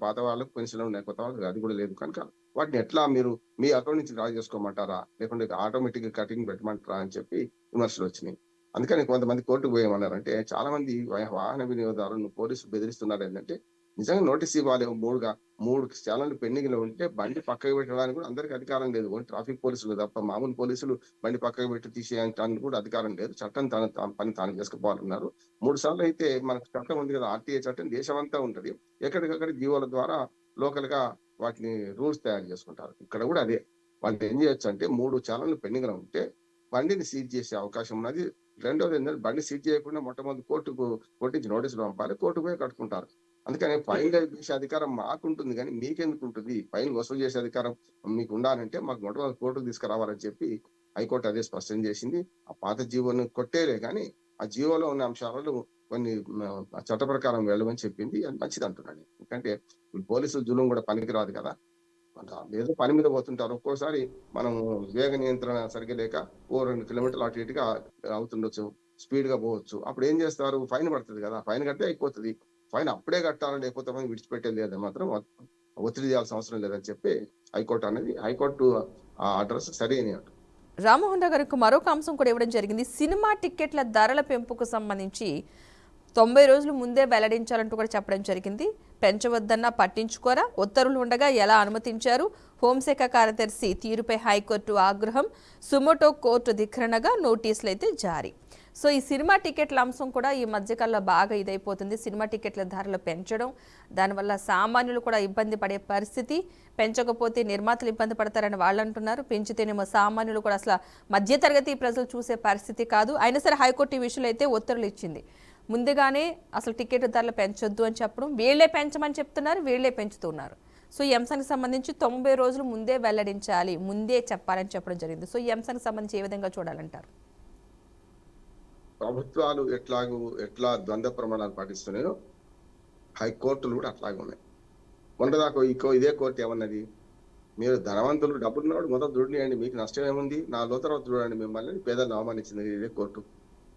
పాత వాళ్ళకు పెన్షన్లు ఉన్నాయి, కొత్త వాళ్ళకి అది కూడా లేదు. కనుక వాటిని ఎట్లా మీరు మీ అకౌంట్ నుంచి డ్రా చేసుకోమంటారా, లేకుంటే ఆటోమేటిక్ గా కటింగ్ పెట్టమంటారా అని చెప్పి విమర్శలు వచ్చినాయి. అందుకని కొంతమంది కోర్టుకు పోయేమన్నారంటే చాలా మంది వాహన వినియోగదారులను పోలీసులు బెదిరిస్తున్నారు. ఏంటంటే నిజంగా నోటీస్ ఇవ్వాలి. 3 ఛానళ్లు పెండింగ్ లో ఉంటే బండి పక్కకు పెట్టడానికి కూడా అందరికి అధికారం లేదు. ట్రాఫిక్ పోలీసులు తప్ప మామూలు పోలీసులు బండి పక్కకు పెట్టి తీసేయడానికి కూడా అధికారం లేదు. చట్టం తన పని తాను చేసుకుపోవాలన్నారు. 3 సార్లు అయితే మనకు చట్టం ఉంది కదా, RTA చట్టం దేశమంతా ఉంటది. ఎక్కడికక్కడ జీవోల ద్వారా లోకల్ గా వాటిని రూల్స్ తయారు చేసుకుంటారు. ఇక్కడ కూడా అదే. వాళ్ళు ఏం చేయొచ్చు అంటే 3 ఛానళ్లు పెండింగ్ లో ఉంటే బండిని సీజ్ చేసే అవకాశం ఉన్నది. రెండోది ఏంటంటే బండి సీజ్ చేయకుండా మొట్టమొదటి కోర్టుకు కొట్టించి నోటీసులు పంపాలి, కోర్టుకు పోయి కట్టుకుంటారు. అందుకని ఫైన్ చేసే అధికారం మాకుంటుంది, కానీ మీకెందుకు ఉంటుంది? ఫైన్ వసూలు చేసే అధికారం మీకు ఉండాలంటే మాకు మొట్టమొదటి కోర్టుకు తీసుకురావాలని చెప్పి హైకోర్టు అదే స్పష్టం చేసింది. ఆ పాత జీవోను కొట్టేలే, కానీ ఆ జీవోలో ఉన్న అంశాలను కొన్ని చట్ట ప్రకారం వెళ్ళమని చెప్పింది. అది మంచిది అంటున్నాను. ఎందుకంటే పోలీసులు జులుం కూడా పనికిరాదు కదా, ఏదో పని మీద పోతుంటారు. ఒక్కోసారి మనం వేగ నియంత్రణ సరిగ్గా లేక 2 కిలోమీటర్లు అటు ఇటుగా అవుతుండొచ్చు, స్పీడ్ గా పోవచ్చు. అప్పుడు ఏం చేస్తారు, ఫైన్ పడుతుంది కదా, ఫైన్ కడితే అయిపోతుంది. ఫైన్ అప్పుడే కట్టాలని లేకపోతే మనం విడిచిపెట్టేది లేదని మాత్రం ఒత్తిడి చేయాల్సిన అవసరం లేదని చెప్పి హైకోర్టు అడ్రస్ సరైన. రామ్మోహన్ రావు గారికి మరొక అంశం కూడా ఇవ్వడం జరిగింది. సినిమా టిక్కెట్ల ధరల పెంపుకు సంబంధించి 90 రోజులు ముందే వెల్లడించాలంటూ కూడా చెప్పడం జరిగింది. పెంచవద్దన్నా పట్టించుకోరా, ఉత్తర్వులు ఉండగా ఎలా అనుమతించారు? హోంశాఖ కార్యదర్శి తీరుపై హైకోర్టు ఆగ్రహం, సుమోటో కోర్టు ధిక్కరణగా నోటీసులు అయితే జారీ. సో ఈ సినిమా టికెట్ల అంశం కూడా ఈ మధ్యకాలంలో బాగా ఇదైపోతుంది. సినిమా టికెట్ల ధరలు పెంచడం, దానివల్ల సామాన్యులు కూడా ఇబ్బంది పడే పరిస్థితి. పెంచకపోతే నిర్మాతలు ఇబ్బంది పడతారని వాళ్ళు అంటున్నారు. పెంచితేనేమో సామాన్యులు కూడా అసలు మధ్యతరగతి ప్రజలు చూసే పరిస్థితి కాదు. అయినా సరే హైకోర్టు ఈ విషయంలో అయితే ఉత్తర్వులు ఇచ్చింది. ముందుగానే అసలు టికెట్ ధరలు పెంచొద్దు అని చెప్పడం, వీళ్లే పెంచమని చెప్తున్నారు, వీళ్లే పెంచుతున్నారు. సో ఈ అంశానికి సంబంధించి 90 రోజులు ముందే వెల్లడించాలి, ముందే చెప్పాలని చెప్పడం జరిగింది. సో ఈ అంశానికి సంబంధించి ఏ విధంగా చూడాలంటారు? ప్రభుత్వాలు ఎట్లా ద్వంద్వ ప్రమాణాలు పాటిస్తున్నాయో హైకోర్టులు కూడా అట్లాగే ఉన్నాయి. మొన్నదాకా ఇదే కోర్టు ఏమన్నది, మీరు ధనవంతులు డబ్బులున్నవాడు మొదలు చూడండి, మీకు నష్టం ఏముంది, 4 రోజుల తర్వాత చూడండి మిమ్మల్ని పేదలను అవమానించింది ఇదే కోర్టు.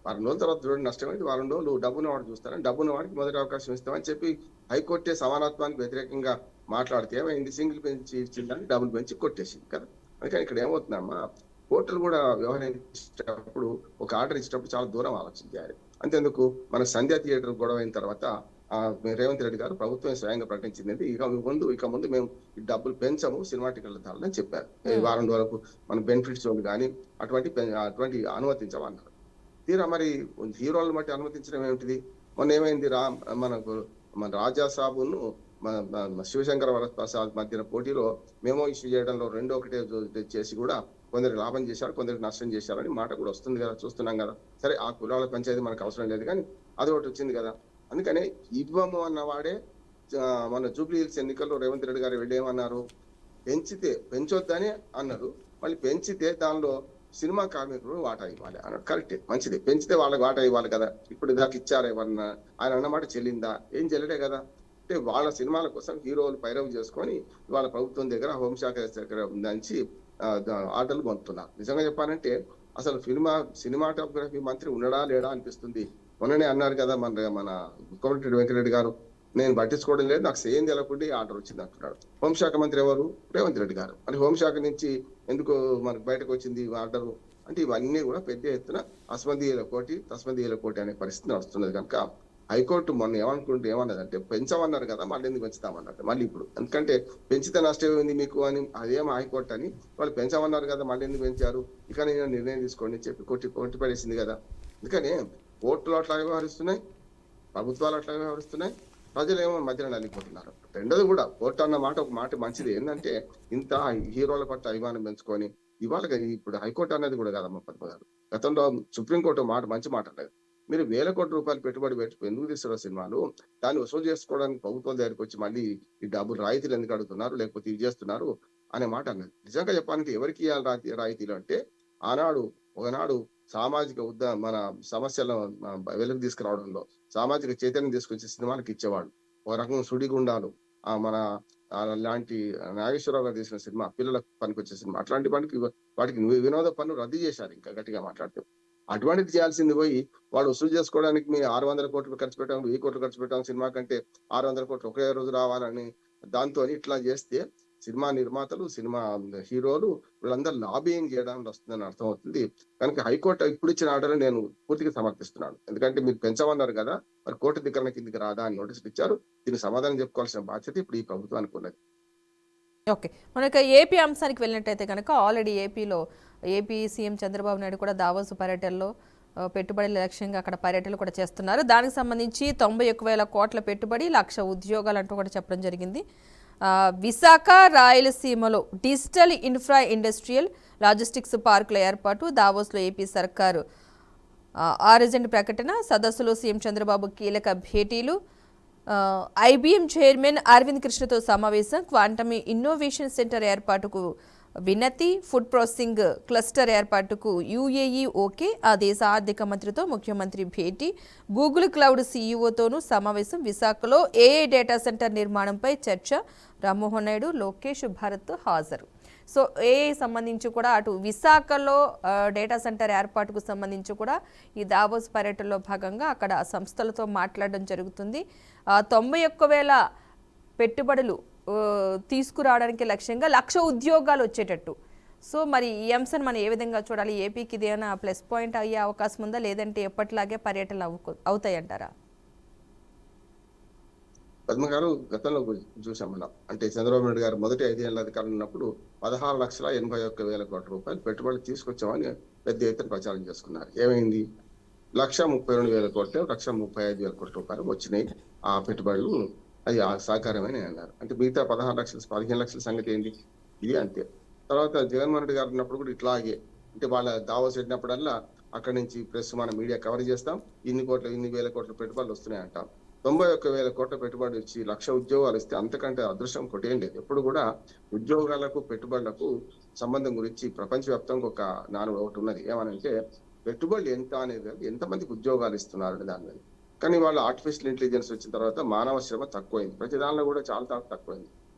4 రోజుల తర్వాత చూడండి నష్టం ఏంటి, 4 రోజులు డబ్బున్నవాడు చూస్తారని, డబ్బున్న వాడికి మొదటి అవకాశం ఇస్తామని చెప్పి హైకోర్టే సమానత్వానికి వ్యతిరేకంగా మాట్లాడితే ఏమైంది, సింగిల్ పెంచి ఇచ్చిందని డబుల్ పెంచి కొట్టేసింది కదా. అందుకని ఇక్కడ ఏమవుతుందమ్మా, కోర్టులు కూడా వ్యవహరించేటప్పుడు ఒక ఆర్డర్ ఇచ్చేటప్పుడు చాలా దూరం ఆలోచించాలి. అంతేందుకు మన సంధ్యా థియేటర్ గొడవ అయిన తర్వాత రేవంత్ రెడ్డి గారు ప్రభుత్వం స్వయంగా ప్రకటించింది, ఇక ముందు మేము ఈ డబ్బులు పెంచము సినిమా టికెట్ల ధరలని చెప్పారు. ఈ వారం వరకు మన బెనిఫిట్స్ కానీ అటువంటి అనుమతించమన్నారు. తీరా మరి హీరోలను బట్టి అనుమతించడం ఏమిటిది? మొన్న ఏమైంది, మన రాజా సాబును శివశంకర వరప్రసాద్ మధ్యన పోటీలో మేమో ఇష్యూ చేయడంలో రెండో ఒకటే చేసి కూడా కొందరికి లాభం చేశారు, కొందరికి నష్టం చేశారని మాట కూడా వస్తుంది కదా, చూస్తున్నాం కదా. సరే ఆ కులాల పంచాయతీ మనకు అవసరం లేదు, కానీ అది ఒకటి వచ్చింది కదా. అందుకనే ఇవ్వము అన్నవాడే మన జూబ్లీ హిల్స్ ఎన్నికల్లో రేవంత్ రెడ్డి గారు వెళ్ళేమన్నారు, పెంచొద్దని అన్నారు. మళ్ళీ పెంచితే దానిలో సినిమా కార్మికులు వాటా ఇవ్వాలి అన్నాడు. కరెక్టే, మంచిది, పెంచితే వాళ్ళకి వాటా ఇవ్వాలి కదా. ఇప్పుడు దాకా ఇచ్చారు ఎవరన్నా, ఆయన అన్నమాట చెల్లిందా? ఏం చెల్లడే కదా. అంటే వాళ్ళ సినిమాల కోసం హీరోలు పైరవి చేసుకొని వాళ్ళ ప్రభుత్వం దగ్గర హోంశాఖ దగ్గర నుంచి ఆర్డర్లు పొందుతున్నారు. నిజంగా చెప్పాలంటే అసలు సినిమాటోగ్రఫీ మంత్రి ఉన్నాడా లేడా అనిపిస్తుంది. మొన్ననే అన్నారు కదా మన కోమటిరెడ్డి వెంకటరెడ్డి గారు, నేను పట్టించుకోవడం లేదు, నాకు సేమ్ తెలకుండా ఆర్డర్ వచ్చింది అంటున్నాడు. హోంశాఖ మంత్రి ఎవరు? రేవంత్ రెడ్డి గారు. మరి హోంశాఖ నుంచి ఎందుకు మనకు బయటకు వచ్చింది ఆర్డరు? అంటే ఇవన్నీ కూడా పెద్ద ఎత్తున తస్మదీయుల కోటి అనే పరిస్థితి వస్తున్నది. కనుక హైకోర్టు మొన్న ఏమన్నదంటే పెంచమన్నారు కదా, మళ్ళీ ఎందుకు పెంచుతామన్నారు మళ్ళీ ఇప్పుడు. ఎందుకంటే పెంచితే నష్టం ఏమైంది మీకు అని, అదేమో హైకోర్టు అని, వాళ్ళు పెంచమన్నారు కదా మళ్ళీ ఎందుకు పెంచారు, ఇక నేను నిర్ణయం తీసుకోండి చెప్పి కొట్టి పడేసింది కదా. అందుకని కోర్టులు అట్లా వ్యవహరిస్తున్నాయి, ప్రభుత్వాలు అట్లా వ్యవహరిస్తున్నాయి, ప్రజలు ఏమో మధ్యలో నలిగిపోతున్నారు. రెండోది కూడా కోర్టు అన్న ఒక మాట మంచిది ఏంటంటే, ఇంత హీరోల పట్ల అభిమానం పెంచుకొని ఇవాళ ఇప్పుడు హైకోర్టు అనేది కూడా కదమ్మ పద్మ గారు, గతంలో సుప్రీంకోర్టు మంచి మాట లేదు, మీరు వేల కోట్ల రూపాయలు పెట్టుబడి ఎందుకు తీస్తున్నారు సినిమాలు, దాన్ని వసూలు చేసుకోవడానికి ప్రభుత్వం దగ్గరికి వచ్చి మళ్ళీ ఈ డబ్బులు రాయితీలు ఎందుకు అడుగుతున్నారు, లేకపోతే ఇవి చేస్తున్నారు అనే మాట అన్నది. నిజంగా చెప్పాలంటే ఎవరికి ఇవ్వాలి రాయితీలు అంటే, ఒకనాడు సామాజిక మన సమస్యలను వెలుగు తీసుకురావడంలో సామాజిక చైతన్యం తీసుకొచ్చే సినిమాలకు ఇచ్చేవాడు. ఒక రకం సుడిగుండాలు, మన లాంటి నాగేశ్వరరావు గారు తీసిన సినిమా పిల్లలకు పనికొచ్చే సినిమా, అట్లాంటి వాటికి వినోద పన్ను రద్దు చేశారు. ఇంకా గట్టిగా మాట్లాడితే అటువంటిది చేయాల్సింది పోయి వాడు వసూలు చేసుకోవడానికి మీ 600 కోట్లు ఖర్చు పెట్టాం, 1000 కోట్లు ఖర్చు పెట్టాం, సినిమా కంటే 600 కోట్లు ఒకే రోజు రావాలని దాంతో ఇట్లా చేస్తే సినిమా నిర్మాతలు, సినిమా హీరోలు వీళ్ళందరూ లాబింగ్ చేయడానికి వస్తుందని అర్థమవుతుంది. కనుక హైకోర్టు ఇప్పుడు ఇచ్చిన ఆర్డర్ నేను పూర్తిగా సమర్థిస్తున్నాను. ఎందుకంటే మీరు పెంచమన్నారు కదా, మరి కోర్టు ధిక్కరణ కిందికి రాదా అని నోటీసులు ఇచ్చారు. దీనికి సమాధానం చెప్పుకోవాల్సిన బాధ్యత ఇప్పుడు ఈ ప్రభుత్వానికి ఉన్నది. ఓకే, మనకి ఏపీ అంశానికి వెళ్ళినట్టయితే కనుక already AP CM Chandrababu Naidu కూడా దావోస్ పర్యటనలో పెట్టుబడుల లక్ష్యంగా అక్కడ పర్యటనలు కూడా చేస్తున్నారు. దానికి సంబంధించి 91,000 కోట్ల పెట్టుబడి, 1,00,000 ఉద్యోగాలు అంటూ కూడా చెప్పడం జరిగింది. విశాఖ రాయలసీమలో డిజిటల్ ఇండస్ట్రియల్ లాజిస్టిక్స్ పార్కుల ఏర్పాటు, దావోస్లో ఏపీ సర్కారు ఆర్ఎజెంట్ ప్రకటన, సదస్సులో సీఎం చంద్రబాబు కీలక భేటీలు, ఐబీఎం చైర్మన్ అరవింద్ కృష్ణతో సమావేశం, క్వాంటమ్ ఇన్నోవేషన్ సెంటర్ ఏర్పాటుకు వినతి, ఫుడ్ ప్రాసెసింగ్ క్లస్టర్ ఏర్పాటుకు యూఏఈ ఓకే, ఆ దేశ ఆర్థిక మంత్రితో ముఖ్యమంత్రి భేటీ, గూగుల్ క్లౌడ్ సీఈఓతోనూ సమావేశం, విశాఖలో ఏఐ డేటా సెంటర్ నిర్మాణంపై చర్చ, రామ్మోహన్ నాయుడు, లోకేష్ భరత్ హాజరు. సో ఏఐ సంబంధించి కూడా అటు విశాఖలో డేటా సెంటర్ ఏర్పాటుకు సంబంధించి కూడా ఈ దావోస్ పర్యటనలో భాగంగా అక్కడ సంస్థలతో మాట్లాడడం జరుగుతుంది. 91,000 పెట్టుబడులు తీసుకురావడానికి లక్ష్యంగా 1,00,000 ఉద్యోగాలు వచ్చేటట్టు. సో మరి ఈ అంశాన్ని మనం ఏ విధంగా చూడాలి? ఏపీకి ఇదేమైనా ప్లస్ పాయింట్ అయ్యే అవకాశం ఉందా, లేదంటే ఎప్పటిలాగే పర్యటనలు అవుతాయంటారా? పద్మ గారు గతంలో చూసాం మనం. అంటే చంద్రబాబు నాయుడు గారు మొదటి 5 ఏళ్ల అధికారం ఉన్నప్పుడు 16,81,000 కోట్ల రూపాయలు పెట్టుబడులు తీసుకొచ్చామని పెద్ద ఎత్తున ప్రచారం చేసుకున్నారు. ఏమైంది? 1,32,000 కోట్లు, 1,35,000 కోట్ల రూపాయలు వచ్చినాయి. ఆ పెట్టుబడులు అది సహకారమని అన్నారు. అంటే మిగతా 16 లక్షలు 15 లక్షల సంగతి ఏంటి? ఇది అంతే. తర్వాత జగన్మోహన్ రెడ్డి గారు ఉన్నప్పుడు కూడా ఇట్లాగే, అంటే వాళ్ళ దావోస్ పెట్టినప్పుడల్లా అక్కడి నుంచి ప్రెస్ మన మీడియా కవర్ చేస్తాం, ఇన్ని వేల కోట్ల పెట్టుబడులు వస్తున్నాయి అంటాం. 91,000 కోట్ల పెట్టుబడి వచ్చి 1,00,000 ఉద్యోగాలు ఇస్తే అంతకంటే అదృష్టం కొట్టేం లేదు. ఎప్పుడు కూడా ఉద్యోగాలకు పెట్టుబడులకు సంబంధం గురించి ప్రపంచవ్యాప్తంగా ఒక నానుడు ఒకటి ఉన్నది. ఏమనంటే పెట్టుబడులు ఎంత అనేది ఎంతమందికి ఉద్యోగాలు ఇస్తున్నారు అనే దాని మీద. కానీ వాళ్ళు ఆర్టిఫిషియల్ ఇంటెలిజెన్స్ వచ్చిన తర్వాత మానవ శ్రమ తక్కువైంది, ప్రతి దానిలో కూడా చాలా తక్కువైంది.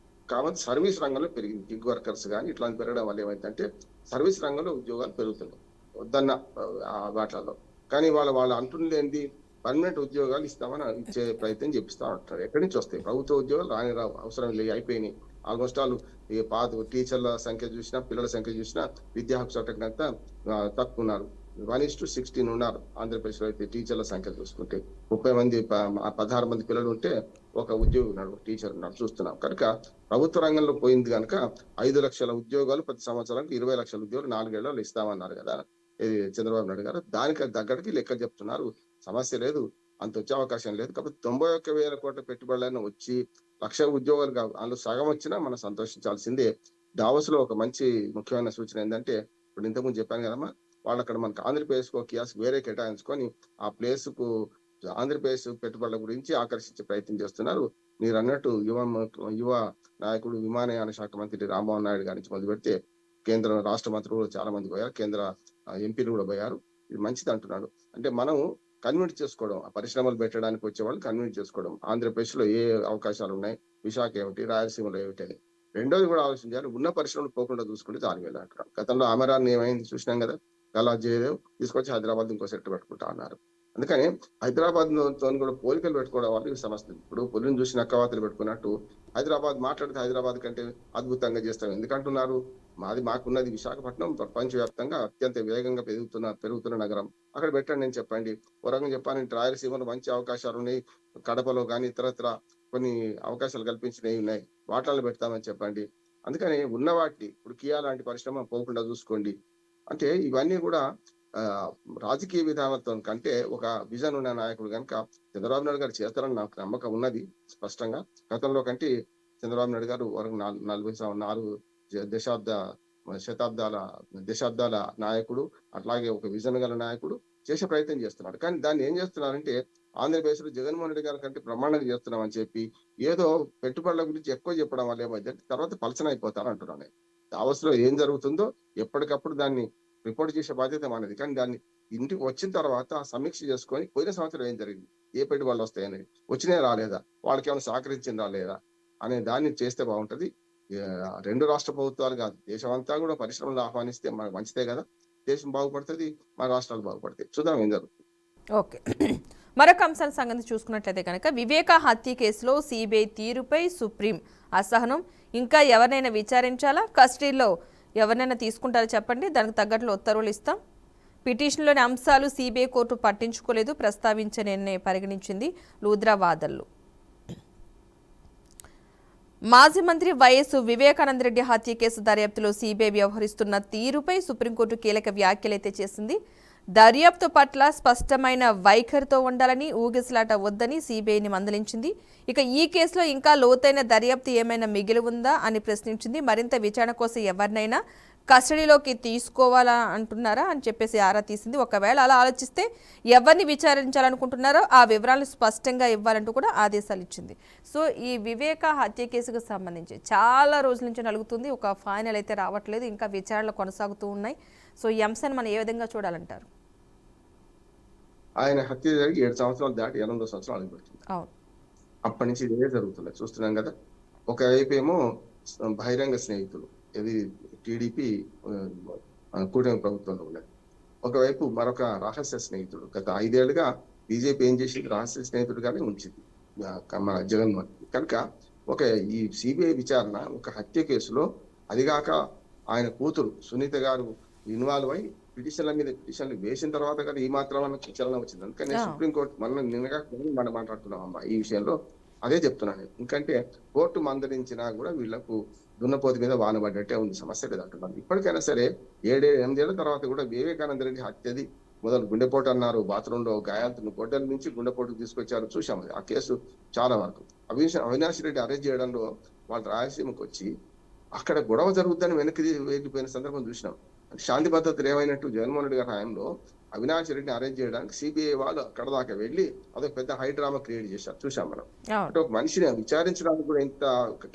కాబట్టి సర్వీస్ రంగంలో పెరిగింది. గిగ్ వర్కర్స్ కానీ ఇట్లాంటి పెరగడం వల్ల ఏమైందంటే సర్వీస్ రంగంలో ఉద్యోగాలు పెరుగుతున్నాయి వద్దన్న వాటిల్లో. కానీ వాళ్ళు అంటున్నది ఏంటి? పర్మనెంట్ ఉద్యోగాలు ఇస్తామని ఇచ్చే ప్రయత్నం చేపిస్తా ఉంటారు. ఎక్కడి నుంచి వస్తాయి? ప్రభుత్వ ఉద్యోగాలు రావు, అవసరం లేదు, అయిపోయినాయి. ఆల్మోస్ట్ ఆల్ ఈ పాత టీచర్ల సంఖ్య చూసినా, పిల్లల సంఖ్య చూసినా, విద్యా హక్కు చట్టం అంతా తక్కువ ఉన్నారు. 1:16 ఉన్నారు ఆంధ్రప్రదేశ్ లో. అయితే టీచర్ల సంఖ్య చూసుకుంటే 30 మంది 16 మంది పిల్లలు ఉంటే ఒక ఉద్యోగి ఉన్నాడు, ఒక టీచర్ ఉన్నాడు చూస్తున్నాం. కనుక ప్రభుత్వ రంగంలో పోయింది కనుక 5 లక్షల ఉద్యోగాలు ప్రతి సంవత్సరానికి 20 లక్షల ఉద్యోగాలు 4 ఏళ్లలో ఇస్తామన్నారు కదా ఇది చంద్రబాబు నాయుడు గారు. దానికి తగ్గట్టుకి లెక్కలు చెప్తున్నారు. సమస్య లేదు, అంత వచ్చే అవకాశం లేదు. కాబట్టి 91,000 కోట్ల పెట్టుబడులను వచ్చి 1,00,000 ఉద్యోగాలు కావు, అందులో సగం వచ్చినా మనం సంతోషించాల్సిందే. దావోస్ లో ఒక మంచి ముఖ్యమైన సూచన ఏంటంటే, ఇప్పుడు ఇంతకుముందు చెప్పాను కదమ్మా, వాళ్ళు అక్కడ మనకు ఆంధ్రప్రదేశ్ కు కియాస్ వేరే కేటాయించుకొని ఆ ప్లేస్ కు ఆంధ్రప్రదేశ్ పెట్టుబడుల గురించి ఆకర్షించే ప్రయత్నం చేస్తున్నారు. మీరు అన్నట్టు యువ నాయకుడు విమానయాన శాఖ మంత్రి రామ్మోహన్ నాయుడు గారి నుంచి మొదలు పెడితే కేంద్ర రాష్ట్ర మంత్రులు కూడా చాలా మంది పోయారు, కేంద్ర ఎంపీలు కూడా పోయారు. ఇది మంచిది అంటున్నాడు. అంటే మనం కన్విన్స్ చేసుకోవడం, ఆ పరిశ్రమలు పెట్టడానికి వచ్చే వాళ్ళు కన్విన్స్ చేసుకోవడం, ఆంధ్రప్రదేశ్ లో ఏ అవకాశాలు ఉన్నాయి, విశాఖ ఏమిటి, రాయలసీమలో ఏమిటి అని. రెండోది కూడా ఆలోచించాలి, ఉన్న పరిశ్రమలు పోకుండా చూసుకుంటే చాలు వెళ్ళి అంటున్నాడు. గతంలో అమరాన్ని ఏమైంది చూసినాం కదా, గలా జయదేవ్ తీసుకొచ్చి హైదరాబాద్ ఇంకో సెట్ పెట్టుకుంటా అన్నారు. అందుకని హైదరాబాద్ తో కూడా పోలికలు పెట్టుకోవడం వల్ల ఈ సమస్య. ఇప్పుడు పులిని చూసి నక్కవాతలు పెట్టుకున్నట్టు హైదరాబాద్ మాట్లాడితే హైదరాబాద్ కంటే అద్భుతంగా చేస్తాం ఎందుకంటున్నారు? మాకున్నది విశాఖపట్నం, ప్రపంచవ్యాప్తంగా అత్యంత వేగంగా పెరుగుతున్న నగరం. అక్కడ పెట్టండి నేను చెప్పండి. ఒక రకంగా చెప్పాలంటే రాయలసీమలో మంచి అవకాశాలు ఉన్నాయి, కడపలో కానీ ఇతరత్ర కొన్ని అవకాశాలు కల్పించినవి ఉన్నాయి, వాటాలు పెడతామని చెప్పండి. అందుకని ఉన్న వాటిని ఇప్పుడు కియా లాంటి పరిశ్రమ పోకుండా చూసుకోండి. అంటే ఇవన్నీ కూడా రాజకీయ విధానంతో కంటే ఒక విజన్ ఉన్న నాయకుడు కనుక చంద్రబాబు నాయుడు గారు చేస్తారని నాకు నమ్మకం ఉన్నది స్పష్టంగా. గతంలో కంటే చంద్రబాబు నాయుడు గారు వరకు 4 దశాబ్దాల నాయకుడు, అట్లాగే ఒక విజన్ గల నాయకుడు చేసే ప్రయత్నం చేస్తున్నాడు. కానీ దాన్ని ఏం చేస్తున్నారంటే ఆంధ్రప్రదేశ్ లో జగన్మోహన్ రెడ్డి గారి కంటే బ్రహ్మాండంగా చేస్తున్నామని చెప్పి ఏదో పెట్టుబడుల గురించి ఎక్కువ చెప్పడం వల్ల ఏమైందంటే తర్వాత పలచన అయిపోతారు అంటున్నాను. దావోస్ లో ఏం జరుగుతుందో ఎప్పటికప్పుడు దాన్ని రిపోర్ట్ చేసే బాధ్యత మనది. కానీ దాన్ని ఇంటికి వచ్చిన తర్వాత సమీక్ష చేసుకొని పోయిన సంవత్సరం ఏం జరిగింది, ఏ పెట్టుబడులు వస్తాయని, వచ్చినాయి రాలేదా, వాళ్ళకి ఏమైనా సహకరించిందా లేదా అనే దాన్ని చేస్తే బాగుంటది. రెండు రాష్ట్ర ప్రభుత్వాలు కాదు, దేశం అంతా కూడా పరిశ్రమలు ఆహ్వానిస్తే మనకు మంచిదే కదా, దేశం బాగుపడుతుంది, మన రాష్ట్రాలు బాగుపడతాయి. చూద్దాం ఏం జరుగుతుంది. ఓకే, మరొక అంశాల సంగతి చూసుకున్నట్లయితే కనుక వివేక హత్య కేసులో సిబిఐ తీరుపై సుప్రీం అసహనం. ఇంకా ఎవరినైనా విచారించాలా, కస్టడీలో ఎవరినైనా తీసుకుంటారో చెప్పండి, దానికి తగ్గట్లు ఉత్తర్వులు ఇస్తాం. పిటిషన్లోని అంశాలు సిబిఐ కోర్టు పట్టించుకోలేదు, ప్రస్తావించని పరిగణించింది లూద్రా వాదనలు. మాజీ మంత్రి వైఎస్ వివేకానందరెడ్డి హత్య కేసు దర్యాప్తులో సిబిఐ వ్యవహరిస్తున్న తీరుపై సుప్రీంకోర్టు కీలక వ్యాఖ్యలైతే చేసింది. దర్యాప్తు పట్ల స్పష్టమైన వైఖరితో ఉండాలని, ఊగిసలాట వద్దని సిబిఐని మందలించింది. ఇక ఈ కేసులో ఇంకా లోతైన దర్యాప్తు ఏమైనా మిగిలి ఉందా అని ప్రశ్నించింది. మరింత విచారణ కోసం ఎవరినైనా కస్టడీలోకి తీసుకోవాలా అంటున్నారా అని చెప్పేసి ఆరా తీసింది. ఒకవేళ అలా ఆలోచిస్తే ఎవరిని విచారించాలనుకుంటున్నారో ఆ వివరాలు స్పష్టంగా ఇవ్వాలంటూ కూడా ఆదేశాలు ఇచ్చింది. సో ఈ వివేక హత్య కేసుకు సంబంధించి చాలా రోజుల నుంచి నలుగుతుంది, ఒక ఫైనల్ అయితే రావట్లేదు, ఇంకా విచారణలు కొనసాగుతూ ఉన్నాయి. సో ఈ అంశాన్ని మనం ఏ విధంగా చూడాలంటారు? ఆయన హత్య జరిగి 7 సంవత్సరాలు దాటి 8వ సంవత్సరం అడుగుపెట్టింది. అవును, అప్పటి నుంచి ఇదే జరుగుతుంది చూస్తున్నాం కదా. ఒకవైపు ఏమో బహిరంగ స్నేహితులు, ఇది టీడీపీ కూటమి ప్రభుత్వంలో ఉన్నది. ఒకవైపు మరొక రహస్య స్నేహితుడు. గత 5 ఏళ్లుగా బీజేపీ ఏం చేసింది, రహస్య స్నేహితుడుగానే ఉంచింది మన జగన్మోహన్. కనుక ఈ సిబిఐ విచారణ ఒక హత్య కేసులో, అదిగాక ఆయన కూతురు సునీత గారు ఇన్వాల్వ్ అయి పిటిషన్లు వేసిన తర్వాత కదా ఈ మాత్రం చలనం వచ్చింది. అందుకని సుప్రీంకోర్టు నిన్నగా మనం మాట్లాడుతున్నాం అమ్మా ఈ విషయంలో. అదే చెప్తున్నాను నేను. ఎందుకంటే కోర్టు మందలించినా కూడా వీళ్ళకు దున్నపోతు మీద వాన పడ్డట్టే ఉంది, సమస్య లేదు అంటున్నాను. ఇప్పటికైనా సరే 8 ఏళ్ల తర్వాత కూడా వివేకానంద రెడ్డి హత్యది మొదలు గుండెపోటు అన్నారు, బాత్రూమ్ లో గాయాలను గొడ్డల నుంచి గుండెపోటుకు తీసుకొచ్చారు, చూసాం అది. ఆ కేసు చాలా వరకు అవినాష్ రెడ్డి అరెస్ట్ చేయడంలో వాళ్ళు రాయలసీమకు వచ్చి అక్కడ గొడవ జరుగుద్దని వెనక్కి వెళ్ళిపోయిన సందర్భం చూసినాం. శాంతి భద్రతలు ఏమైనట్టు జగన్మోహన్ రెడ్డి గారి హయాంలో అవినాష్ రెడ్డిని అరెస్ట్ చేయడానికి సిబిఐ వాళ్ళు అక్కడ దాకా వెళ్ళి అదొక పెద్ద హై డ్రామా క్రియేట్ చేశారు, చూసాం మనం. అంటే ఒక మనిషిని విచారించడానికి కూడా ఇంత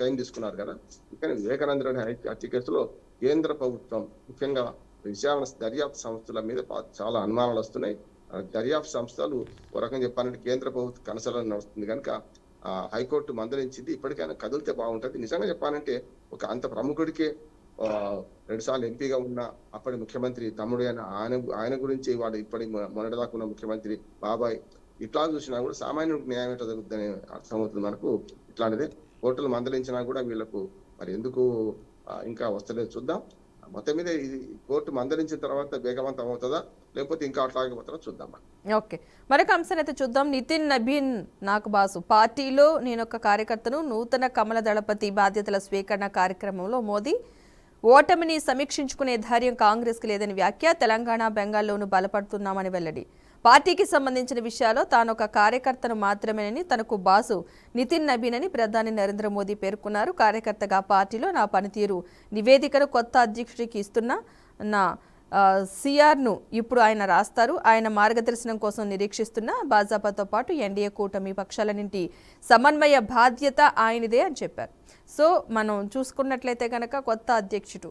టైం తీసుకున్నారు కదా. కానీ వివేకానంద రెడ్డి హత్య కేసులో కేంద్ర ప్రభుత్వం, ముఖ్యంగా విచారణ దర్యాప్తు సంస్థల మీద చాలా అనుమానాలు వస్తున్నాయి. దర్యాప్తు సంస్థలు ఒక రకంగా చెప్పాలంటే కేంద్ర ప్రభుత్వ కనసలను నడుస్తుంది కనుక హైకోర్టు మందలించింది. ఇప్పటికైనా కదిలితే బాగుంటది. నిజంగా చెప్పాలంటే ఒక అంత ప్రముఖుడికే 2 సార్లు ఎంపీగా ఉన్న అప్పటి ముఖ్యమంత్రి తమ్ముడు ఆయన గురించి వాడు ఇప్పటి మొన్నటిదాకా ఉన్న ముఖ్యమంత్రి బాబాయ్ ఇట్లా చూసినా కూడా సామాన్యుడికి న్యాయం ఎట్లా జరుగుతుందని అర్థమవుతుంది మనకు. ఇట్లాంటిదే కోర్టులు మందలించినా కూడా వీళ్ళకు మరి ఎందుకు ఇంకా వస్తలేదు చూద్దాం. మొత్తం మీద ఇది కోర్టు మందలించిన తర్వాత వేగవంతం అవుతుందా లేకపోతే ఇంకా అట్లాగే పోతారో చూద్దాం. ఓకే, మరొక అంశాన్ని అయితే చూద్దాం. నితిన్ నబీన్ నాకు బాసు పార్టీలో నేను ఒక కార్యకర్తను, నూతన కమల దళపతి బాధ్యతల స్వీకరణ కార్యక్రమంలో మోదీ ఓటమిని సమీక్షించుకునే ధైర్యం కాంగ్రెస్కి లేదని వ్యాఖ్య. తెలంగాణ బెంగాల్లోనూ బలపడుతున్నామని వెల్లడి. పార్టీకి సంబంధించిన విషయాల్లో తానొక కార్యకర్తను మాత్రమేనని తనకు బాసు నితిన్ నబీన్ అని ప్రధాని నరేంద్ర మోదీ పేర్కొన్నారు. కార్యకర్తగా పార్టీలో నా పనితీరు నివేదికను కొత్త అధ్యక్షుడికి ఇస్తున్నా నా సిఆర్ను ఇప్పుడు ఆయన రాస్తారు. ఆయన మార్గదర్శనం కోసం నిరీక్షిస్తున్న భాజపాతో పాటు ఎన్డీఏ కూటమి పక్షాలన్నింటి సమన్వయ బాధ్యత ఆయనదే అని చెప్పారు. సో మనం చూసుకున్నట్లయితే కనుక కొత్త అధ్యక్షుడు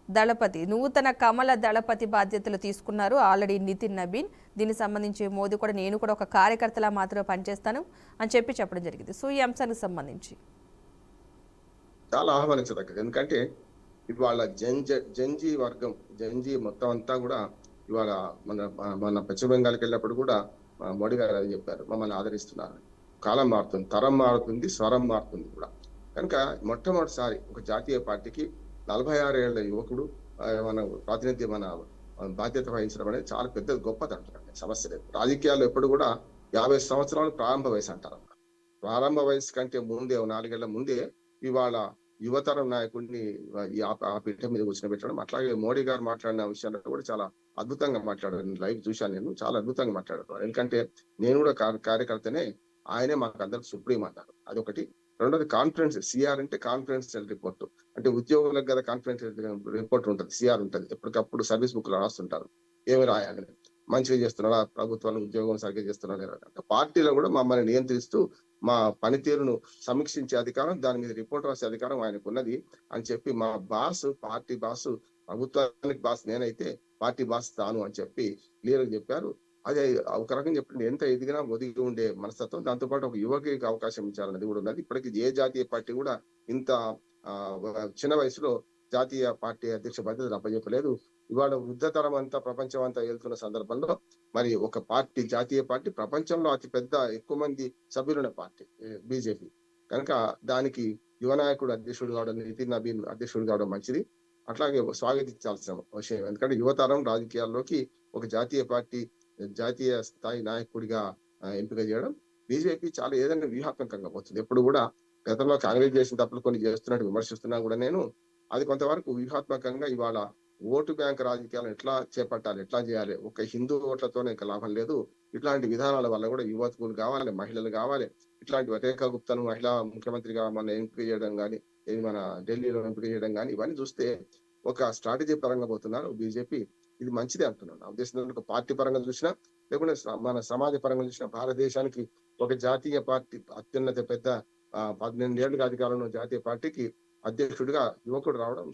దళపతి, నూతన కమల దళపతి బాధ్యతలు తీసుకున్నారు ఆల్రెడీ నితిన్ నబీన్. దీనికి సంబంధించి మోదీ కూడా నేను కూడా ఒక కార్యకర్తలా మాత్రమే పనిచేస్తాను అని చెప్పడం జరిగింది. సో ఈ అంశానికి సంబంధించి చాలా ఆహ్వానించదగ్గది. ఎందుకంటే ఇవాళ జంజీ వర్గం, జంజీ మొత్తం అంతా కూడా ఇవాళ మన పశ్చిమ బెంగాల్కి వెళ్ళినప్పుడు కూడా మోడీ గారు అది చెప్పారు, మమ్మల్ని ఆదరిస్తున్నారు. కాలం మారుతుంది, తరం మారుతుంది, స్వరం మారుతుంది కూడా. కనుక మొట్టమొదటిసారి ఒక జాతీయ పార్టీకి 46 ఏళ్ల యువకుడు మన ప్రాతినిధ్యం, మన బాధ్యత వహించడం అనేది చాలా పెద్ద గొప్పది అంటారు. సమస్య లేదు. రాజకీయాల్లో ఎప్పుడు కూడా 50 సంవత్సరాలు ప్రారంభ వయసు అంటారు. ప్రారంభ వయసు కంటే ముందే 4 ఏళ్ల ముందే ఇవాళ యువతరం నాయకుడిని ఆ పీఠం మీద కూర్చోబెట్టడం. అట్లాగే మోడీ గారు మాట్లాడిన విషయాల్లో కూడా చాలా అద్భుతంగా మాట్లాడారు. లైవ్ చూశాను నేను, చాలా అద్భుతంగా మాట్లాడారు. ఎందుకంటే నేను కూడా కార్యకర్తనే, ఆయనే మాకు అందరికి సుప్రీం అన్నారు. అదొకటి. రెండోది కాన్ఫరెన్స్, సిఆర్ అంటే కాన్ఫిడెన్షియల్ రిపోర్ట్. అంటే ఉద్యోగులకు కదా కాన్ఫిడెన్షియల్ రిపోర్ట్ ఉంటుంది, సిఆర్ ఉంటుంది. ఎప్పటికప్పుడు సర్వీస్ బుక్ లో రాస్తుంటారు ఏమి రాయాలి, మంచిగా చేస్తున్నారా ప్రభుత్వాన్ని, ఉద్యోగం సరిగ్గా చేస్తున్నారా. పార్టీలో కూడా మమ్మల్ని నియంత్రిస్తూ మా పనితీరును సమీక్షించే అధికారం, దాని మీద రిపోర్ట్ రాసే అధికారం ఆయనకు ఉన్నది అని చెప్పి మా బాస్, పార్టీ బాస్, ప్రభుత్వానికి బాస్ నేనైతే పార్టీ బాస్ తాను అని చెప్పి క్లియర్ గా చెప్పారు. అదే ఒక రకంగా చెప్పండి, ఎంత ఎదిగినా ఒదిగి ఉండే మనస్తత్వం. దాంతో పాటు ఒక యువకుడికి అవకాశం ఇచ్చారన్నది కూడా ఉన్నది. ఇప్పటికీ ఏ జాతీయ పార్టీ కూడా ఇంత చిన్న వయసులో జాతీయ పార్టీ అధ్యక్ష బాధ్యతలు అప్పచెప్పలేదు. ఇవాళ వృద్ధతరం అంతా ప్రపంచం అంతా వెళ్తున్న సందర్భంలో మరి ఒక పార్టీ, జాతీయ పార్టీ, ప్రపంచంలో అతిపెద్ద ఎక్కువ మంది సభ్యులున్న పార్టీ బీజేపీ. కనుక దానికి యువ నాయకుడు అధ్యక్షుడు కావడం, నితిన్ నబీన్ అధ్యక్షుడు కావడం మంచిది. అట్లాగే స్వాగతించాల్సిన విషయం. ఎందుకంటే యువతరం రాజకీయాల్లోకి ఒక జాతీయ పార్టీ, జాతీయ స్థాయి నాయకుడిగా ఎంపిక చేయడం బీజేపీ చాలా ఏదైనా వ్యూహాత్మకంగా పోతుంది. ఎప్పుడు కూడా గతంలో కాంగ్రెస్ చేసిన తప్పులు కొన్ని చేస్తున్నట్టు విమర్శిస్తున్నా కూడా నేను అది కొంతవరకు వ్యూహాత్మకంగా ఇవాళ ఓటు బ్యాంక్ రాజకీయాలను ఎట్లా చేపట్టాలి, ఎట్లా చేయాలి, ఒక హిందూ ఓట్లతోనే ఇంకా లాభం లేదు. ఇట్లాంటి విధానాల వల్ల కూడా యువకులు కావాలి, మహిళలు కావాలి. ఇట్లాంటి రేఖా గుప్తాను మహిళా ముఖ్యమంత్రిగా మన ఎంపిక చేయడం కానీ, మన ఢిల్లీలో ఎంపిక చేయడం కానీ, ఇవన్నీ చూస్తే ఒక స్ట్రాటజీ పరంగా పోతున్నారు బీజేపీ. ఇది మంచిదే అంటున్నాను. నా ఉద్దేశంలో ఒక పార్టీ పరంగా చూసినా, లేకుంటే మన సమాజ పరంగా చూసినా, భారతదేశానికి ఒక జాతీయ పార్టీ అత్యున్నత పెద్ద 12 ఏళ్ళుగా అధికారంలో జాతీయ పార్టీకి అధ్యక్షుడిగా యువకుడు రావడం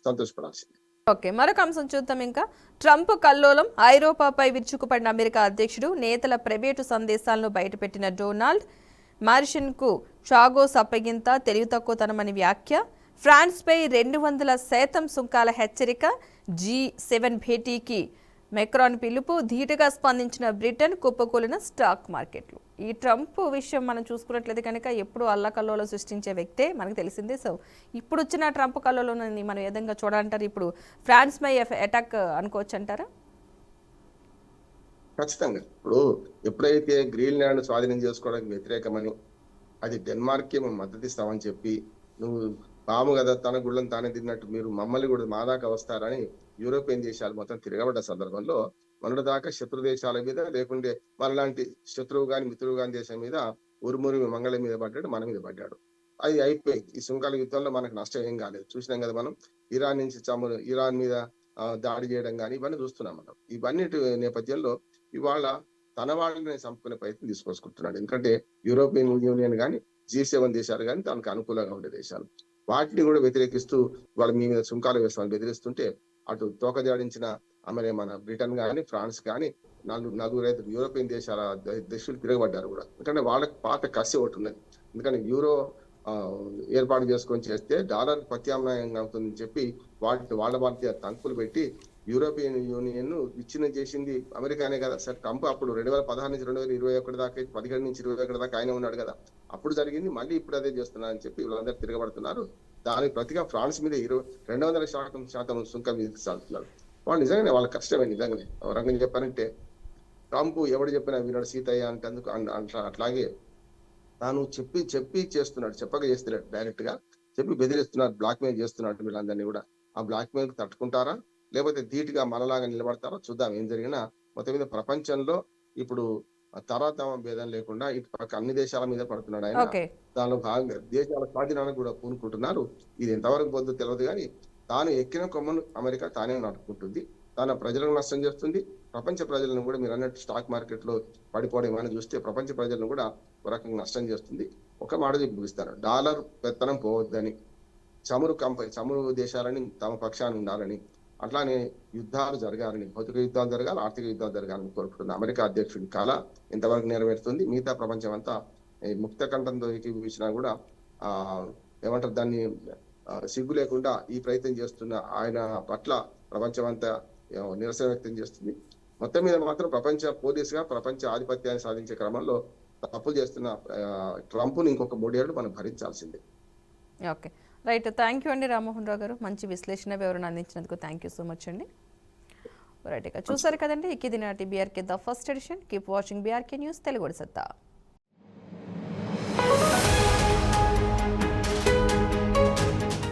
సంతోషపడాల్సింది. ఓకే, మరొక అంశం చూద్దాం. ఇంకా ట్రంప్ కల్లోలం, ఐరోపాపై విరుచుకుపడిన అమెరికా అధ్యక్షుడు, నేతల ప్రైవేటు సందేశాలను బయటపెట్టిన డొనాల్డ్ మారిషన్కు చాగోస్ అప్పగింత తెలివి తక్కువతనమని వ్యాఖ్య. ఫ్రాన్స్పై 200% సుంకాల హెచ్చరిక. G7 భేటీకి మెక్రాన్ పిలుపు. ధీటుగా స్పందించిన బ్రిటన్, కుప్పకూలిన స్టాక్ మార్కెట్లు. ఈ ట్రంప్ విషయం మనం చూసుకున్నట్లయితే కనుక ఎప్పుడు అల్లకల్లోలం సృష్టించే వ్యక్తే మనకు తెలిసిందే. సో ఇప్పుడు వచ్చిన ట్రంప్ కల్లోలని మనం ఏ విధంగా చూడాలంటారు? ఇప్పుడు ఫ్రాన్స్ పై అటాక్ అనుకోవచ్చు అంటారా? ఖచ్చితంగా. ఇప్పుడు ఎప్పుడైతే గ్రీన్లాండ్ స్వాధీనం చేసుకోవడానికి వ్యతిరేకమని అది డెన్మార్కే మేము మద్దతు ఇస్తామని చెప్పి, నువ్వు పాము కదా తన గుళ్ళని తానే తిన్నట్టు మీరు మమ్మల్ని కూడా మా దాకా వస్తారని యూరోపియన్ దేశాలు మొత్తం తిరగబడ్డ సందర్భంలో మొన్నటిదాకా శత్రు దేశాల మీద లేకుంటే మనలాంటి శత్రువు గాని మిత్రువు గాని దేశం మీద ఉరుమురి మంగళ మీద పడ్డాడు, మన మీద పడ్డాడు. అది అయిపోయింది. ఈ సుంకాల యుద్ధంలో మనకు నష్టం ఏం కాలేదు. చూసినాం కదా మనం. ఇరాన్ నుంచి ఇరాన్ మీద దాడి చేయడం గాని ఇవన్నీ చూస్తున్నాం మనం. ఇవన్నిటి నేపథ్యంలో ఇవాళ తన వాళ్ళని చంపుకునే ప్రయత్నం తీసుకొచ్చుకుంటున్నాడు. ఎందుకంటే యూరోపియన్ యూనియన్ గాని G7 దేశాలు కానీ దానికి అనుకూలంగా ఉండే దేశాలు వాటిని కూడా వ్యతిరేకిస్తూ వాళ్ళు మీ మీద సుంకాలు వేస్తామని బెదిరిస్తుంటే అటు తోకజాడించిన మన బ్రిటన్ కానీ ఫ్రాన్స్ కానీ నలుగురు యూరోపియన్ దేశాల దేశాలు తిరగబడ్డారు కూడా. ఎందుకంటే వాళ్ళకి పాత కసి ఒకటి ఉన్నది. ఎందుకంటే యూరో ఏర్పాటు చేసుకొని చేస్తే డాలర్ ప్రత్యామ్నాయంగా అవుతుందని చెప్పి వాళ్ళ తంకులు పెట్టి యూరోపియన్ యూనియన్ విచ్ఛిన్నం చేసింది అమెరికానే కదా సార్. ట్రంప్ అప్పుడు 2016 నుంచి 2021 దాకా 17 నుంచి 21 దాకా ఆయన ఉన్నాడు కదా. అప్పుడు జరిగింది, మళ్ళీ ఇప్పుడు అదే చేస్తున్నారని చెప్పి వీళ్ళందరూ తిరగబడుతున్నారు. దానికి ప్రతిగా ఫ్రాన్స్ మీద 200% సుంకం విధిస్తున్నారు. వాళ్ళు నిజంగానే వాళ్ళ కష్టమే. నిజంగానే రంగం చెప్పారంటే ట్రంప్ ఎవడు చెప్పినా విన్నాడు సీతయ్య అంటేందుకు అట్లాగే తాను చెప్పి చేస్తున్నాడు, చెప్పక చేస్తున్నాడు. డైరెక్ట్ గా చెప్పి బెదిరిస్తున్నాడు, బ్లాక్ మెయిల్ చేస్తున్నాడు వీళ్ళందరినీ కూడా. ఆ బ్లాక్ మెయిల్ తట్టుకుంటారా లేకపోతే ధీటుగా మనలాగా నిలబడతారో చూద్దాం. ఏం జరిగినా మొత్తం మీద ప్రపంచంలో ఇప్పుడు తరతమ భేదం లేకుండా ఇటు పక్క అన్ని దేశాల మీద పడుతున్నాడు ఆయన. దానిలో భాగంగా దేశాల స్వాధీనానికి కూడా పూనుకుంటున్నారు. ఇది ఎంతవరకు పోతుందో తెలియదు కానీ తాను ఎక్కిన కొమ్మను అమెరికా తానే నడుపుకుంటుంది. తన ప్రజలను నష్టం చేస్తుంది. ప్రపంచ ప్రజలను కూడా మీరు అన్నట్టు స్టాక్ మార్కెట్ లో పడిపోవడం ఏమైనా చూస్తే ప్రపంచ ప్రజలను కూడా ఒక రకంగా నష్టం చేస్తుంది. ఒక మాట చెప్పి ముగిస్తారు, డాలర్ పెత్తనం పోవద్దని, చమురు దేశాలని తమ పక్షాన్ని ఉండాలని, అట్లానే యుద్ధాలు జరగాలని, భౌతిక యుద్ధాలు జరగాలి, ఆర్థిక యుద్ధాలు జరగాలని కోరుకుంటున్న అమెరికా అధ్యక్షుడి కళ ఎంతవరకు నెరవేరుతుంది? మిగతా ప్రపంచం అంతా ముక్త కంఠంతో ఏకీభవించినా కూడా ఏమంటారు దాన్ని సిగ్గు లేకుండా ఈ ప్రయత్నం చేస్తున్న ఆయన పట్ల ప్రపంచం అంతా నిరసన వ్యక్తం చేస్తుంది. మొత్తం మీద మాత్రం ప్రపంచ పోలీసుగా ప్రపంచ ఆధిపత్యాన్ని సాధించే క్రమంలో తప్పులు చేస్తున్న ట్రంప్ను ఇంకొక 3 ఏళ్ళు మనం భరించాల్సిందే. Okay, right. థ్యాంక్ యూ అండి రామ్మోహన్ రావు గారు. మంచి విశ్లేషణ వివరణ అందించినందుకు థ్యాంక్ యూ సో మచ్ అండి. రైట్, ఇక చూసారు కదండి, ఇది నాటి BRK the first edition. Keep watching BRK news Telugu సత్తా.